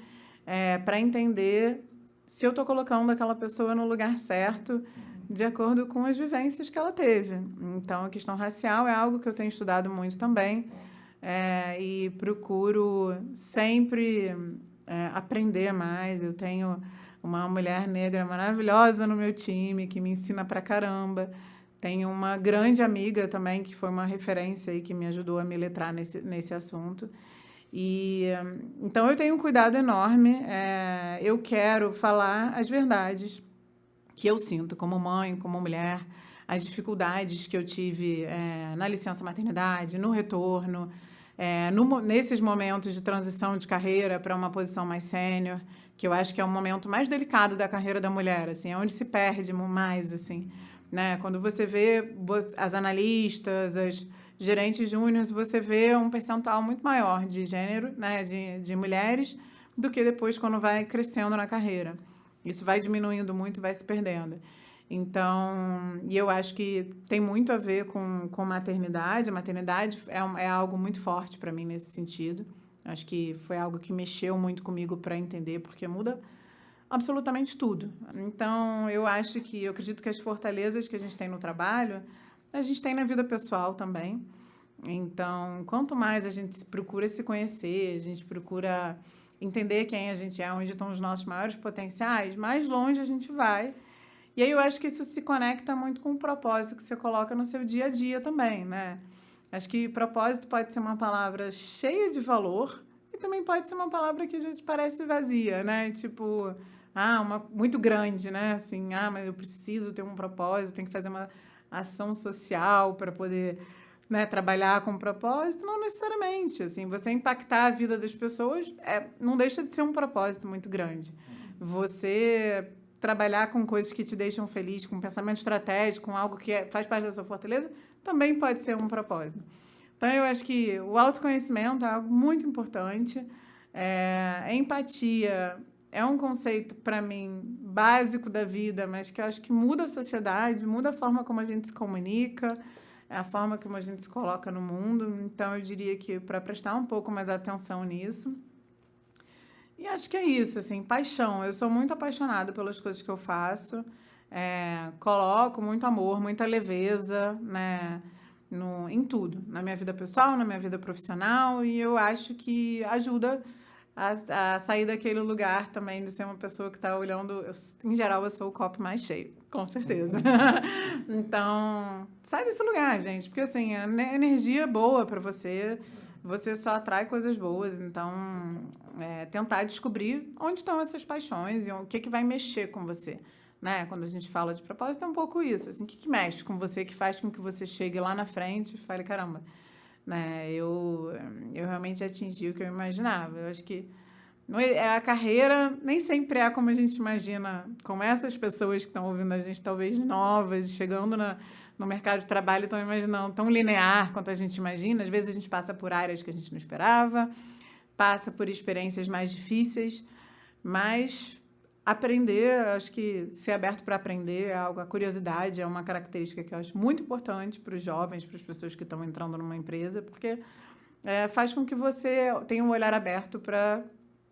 para entender se eu estou colocando aquela pessoa no lugar certo, de acordo com as vivências que ela teve. Então, a questão racial é algo que eu tenho estudado muito também, e procuro sempre aprender mais. Eu tenho uma mulher negra maravilhosa no meu time, que me ensina pra caramba. Tenho uma grande amiga também, que foi uma referência e que me ajudou a me letrar nesse assunto. Então, eu tenho um cuidado enorme. Eu quero falar as verdades que eu sinto como mãe, como mulher, as dificuldades que eu tive na licença maternidade, no retorno, nesses momentos de transição de carreira para uma posição mais sênior, que eu acho que é o momento mais delicado da carreira da mulher, assim, é onde se perde mais, assim. né? Quando você vê as analistas, as gerentes júniores, você vê um percentual muito maior de gênero, né? De mulheres, do que depois quando vai crescendo na carreira. Isso vai diminuindo muito, vai se perdendo. Então, e eu acho que tem muito a ver com maternidade. A maternidade é algo muito forte para mim nesse sentido. Acho que foi algo que mexeu muito comigo para entender, porque muda absolutamente tudo. Então, eu acredito que as fortalezas que a gente tem no trabalho, a gente tem na vida pessoal também. Então, quanto mais a gente procura se conhecer, a gente procura entender quem a gente é, onde estão os nossos maiores potenciais, mais longe a gente vai. E aí eu acho que isso se conecta muito com o propósito que você coloca no seu dia a dia também, né? Acho que propósito pode ser uma palavra cheia de valor e também pode ser uma palavra que às vezes parece vazia, né? Tipo, muito grande, né? Assim, mas eu preciso ter um propósito, tenho que fazer uma ação social para poder, né, trabalhar com propósito. Não necessariamente, assim, você impactar a vida das pessoas não deixa de ser um propósito muito grande. Você trabalhar com coisas que te deixam feliz, com pensamento estratégico, com algo que faz parte da sua fortaleza, também pode ser um propósito. Então, eu acho que o autoconhecimento é algo muito importante. A empatia é um conceito, para mim, básico da vida, mas que eu acho que muda a sociedade, muda a forma como a gente se comunica, a forma como a gente se coloca no mundo. Então, eu diria que para prestar um pouco mais atenção nisso. E acho que é isso, assim, paixão. Eu sou muito apaixonada pelas coisas que eu faço. Coloco muito amor, muita leveza, né, em tudo. Na minha vida pessoal, na minha vida profissional. E eu acho que ajuda a sair daquele lugar também de ser uma pessoa que está olhando... em geral, eu sou o copo mais cheio, com certeza. Então, sai desse lugar, gente. Porque, assim, a energia boa para você só atrai coisas boas. Então, tentar descobrir onde estão essas paixões e o que vai mexer com você, né? Quando a gente fala de propósito, é um pouco isso. Assim, o que mexe com você, que faz com que você chegue lá na frente e fale, caramba, né? Eu realmente atingi o que eu imaginava. Eu acho que a carreira nem sempre é como a gente imagina, como essas pessoas que estão ouvindo a gente, talvez novas, chegando no mercado de trabalho, estão imaginando tão linear quanto a gente imagina. Às vezes a gente passa por áreas que a gente não esperava, passa por experiências mais difíceis, mas aprender, acho que ser aberto para aprender é algo, a curiosidade é uma característica que eu acho muito importante para os jovens, para as pessoas que estão entrando numa empresa, porque faz com que você tenha um olhar aberto para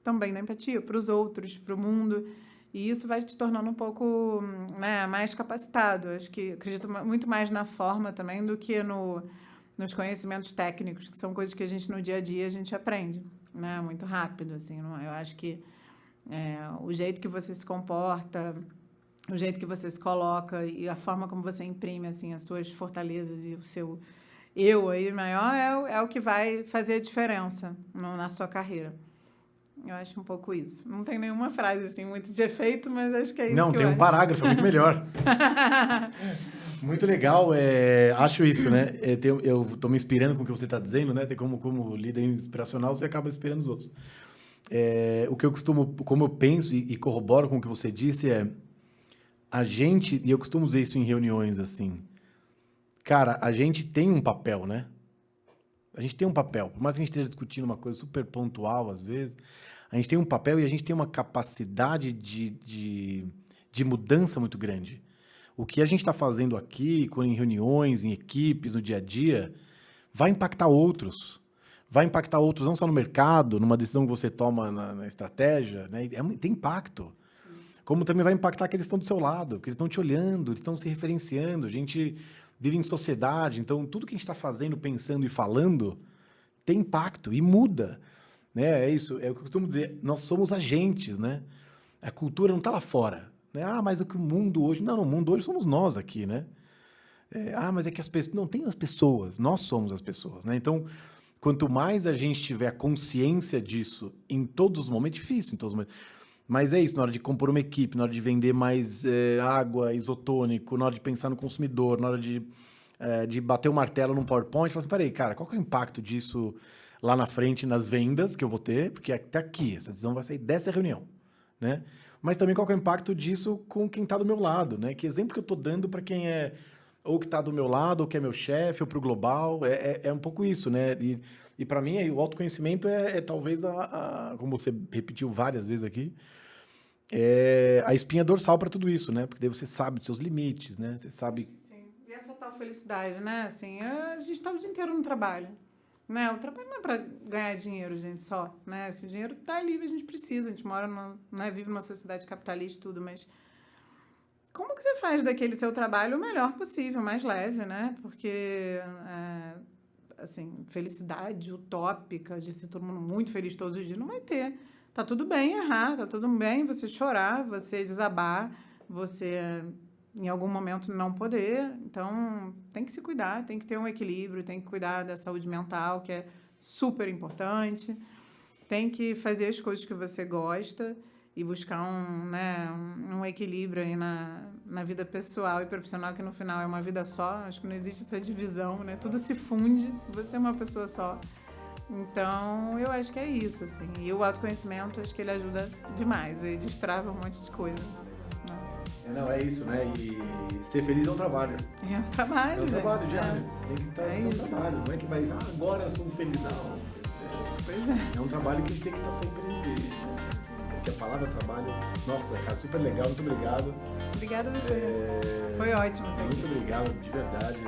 também na empatia, para os outros, para o mundo, e isso vai te tornando um pouco, né, mais capacitado. Acho que acredito muito mais na forma também do que nos conhecimentos técnicos, que são coisas que a gente no dia a dia a gente aprende, né, muito rápido, assim. Eu acho que o jeito que você se comporta, o jeito que você se coloca e a forma como você imprime, assim, as suas fortalezas e o seu eu aí maior é o que vai fazer a diferença na sua carreira. Eu acho um pouco isso. Não tem nenhuma frase assim muito de efeito, mas acho que é isso. Não, que tem um parágrafo, é muito melhor. Muito legal, acho isso, né? Eu estou me inspirando com o que você está dizendo, né? Tem como líder inspiracional, você acaba inspirando os outros. O que eu costumo, como eu penso e corroboro com o que você disse, a gente, e eu costumo dizer isso em reuniões, assim, cara, a gente tem um papel, né? A gente tem um papel, por mais que a gente esteja discutindo uma coisa super pontual, às vezes, a gente tem um papel e a gente tem uma capacidade de mudança muito grande. O que a gente está fazendo aqui, em reuniões, em equipes, no dia a dia, vai impactar outros. Vai impactar outros não só no mercado, numa decisão que você toma na estratégia, né? Tem impacto. Sim. Como também vai impactar aqueles que estão do seu lado, que eles estão te olhando, eles estão se referenciando. A gente vive em sociedade, então tudo que a gente está fazendo, pensando e falando tem impacto e muda. Né? É isso, é o que eu costumo dizer, nós somos agentes, né? A cultura não está lá fora. Né? Mas é que o mundo hoje... Não, o mundo hoje somos nós aqui, né? Mas é que as pessoas... Não, tem as pessoas, nós somos as pessoas, né? Então, quanto mais a gente tiver consciência disso em todos os momentos, difícil em todos os momentos, mas é isso, na hora de compor uma equipe, na hora de vender mais água, isotônico, na hora de pensar no consumidor, na hora de bater o martelo num PowerPoint, falar assim, peraí, cara, qual que é o impacto disso lá na frente, nas vendas que eu vou ter? Porque até aqui, essa decisão vai sair dessa reunião, né? mas também qual que é o impacto disso com quem está do meu lado, né? Que exemplo que eu estou dando para quem é ou que está do meu lado, ou que é meu chefe, ou para o global, é um pouco isso, né? E para mim, o autoconhecimento é talvez como você repetiu várias vezes aqui, é a espinha dorsal para tudo isso, né? Porque daí você sabe dos seus limites, né? Você sabe... Sim. E essa tal felicidade, né? Assim, a gente está o dia inteiro no trabalho. Né? O trabalho não é para ganhar dinheiro, gente, só. Né? Assim, o dinheiro está ali, a gente precisa. A gente mora, né? Vive numa sociedade capitalista e tudo, mas... Como que você faz daquele seu trabalho o melhor possível, mais leve, né? Porque, assim, felicidade utópica, de ser todo mundo muito feliz todos os dias, não vai ter. Tá tudo bem errar, tá tudo bem você chorar, você desabar, você, em algum momento, não poder. Então, tem que se cuidar, tem que ter um equilíbrio, tem que cuidar da saúde mental, que é super importante. Tem que fazer as coisas que você gosta e buscar um equilíbrio aí na vida pessoal e profissional, que no final é uma vida só. Acho que não existe essa divisão, né? Tudo se funde, você é uma pessoa só. Então, eu acho que é isso, assim. E o autoconhecimento, acho que ele ajuda demais, ele destrava um monte de coisa. Né? Não, é isso, né? E ser feliz é um trabalho. É um trabalho, É um trabalho gente, diário. Tem que estar no trabalho. Não é que vai, agora eu sou um feliz. Não. Pois é. É um trabalho que a gente tem que estar sempre... Porque a palavra trabalho... Nossa, cara, super legal. Muito obrigado. Obrigada a você. Foi ótimo. Muito obrigado, de verdade.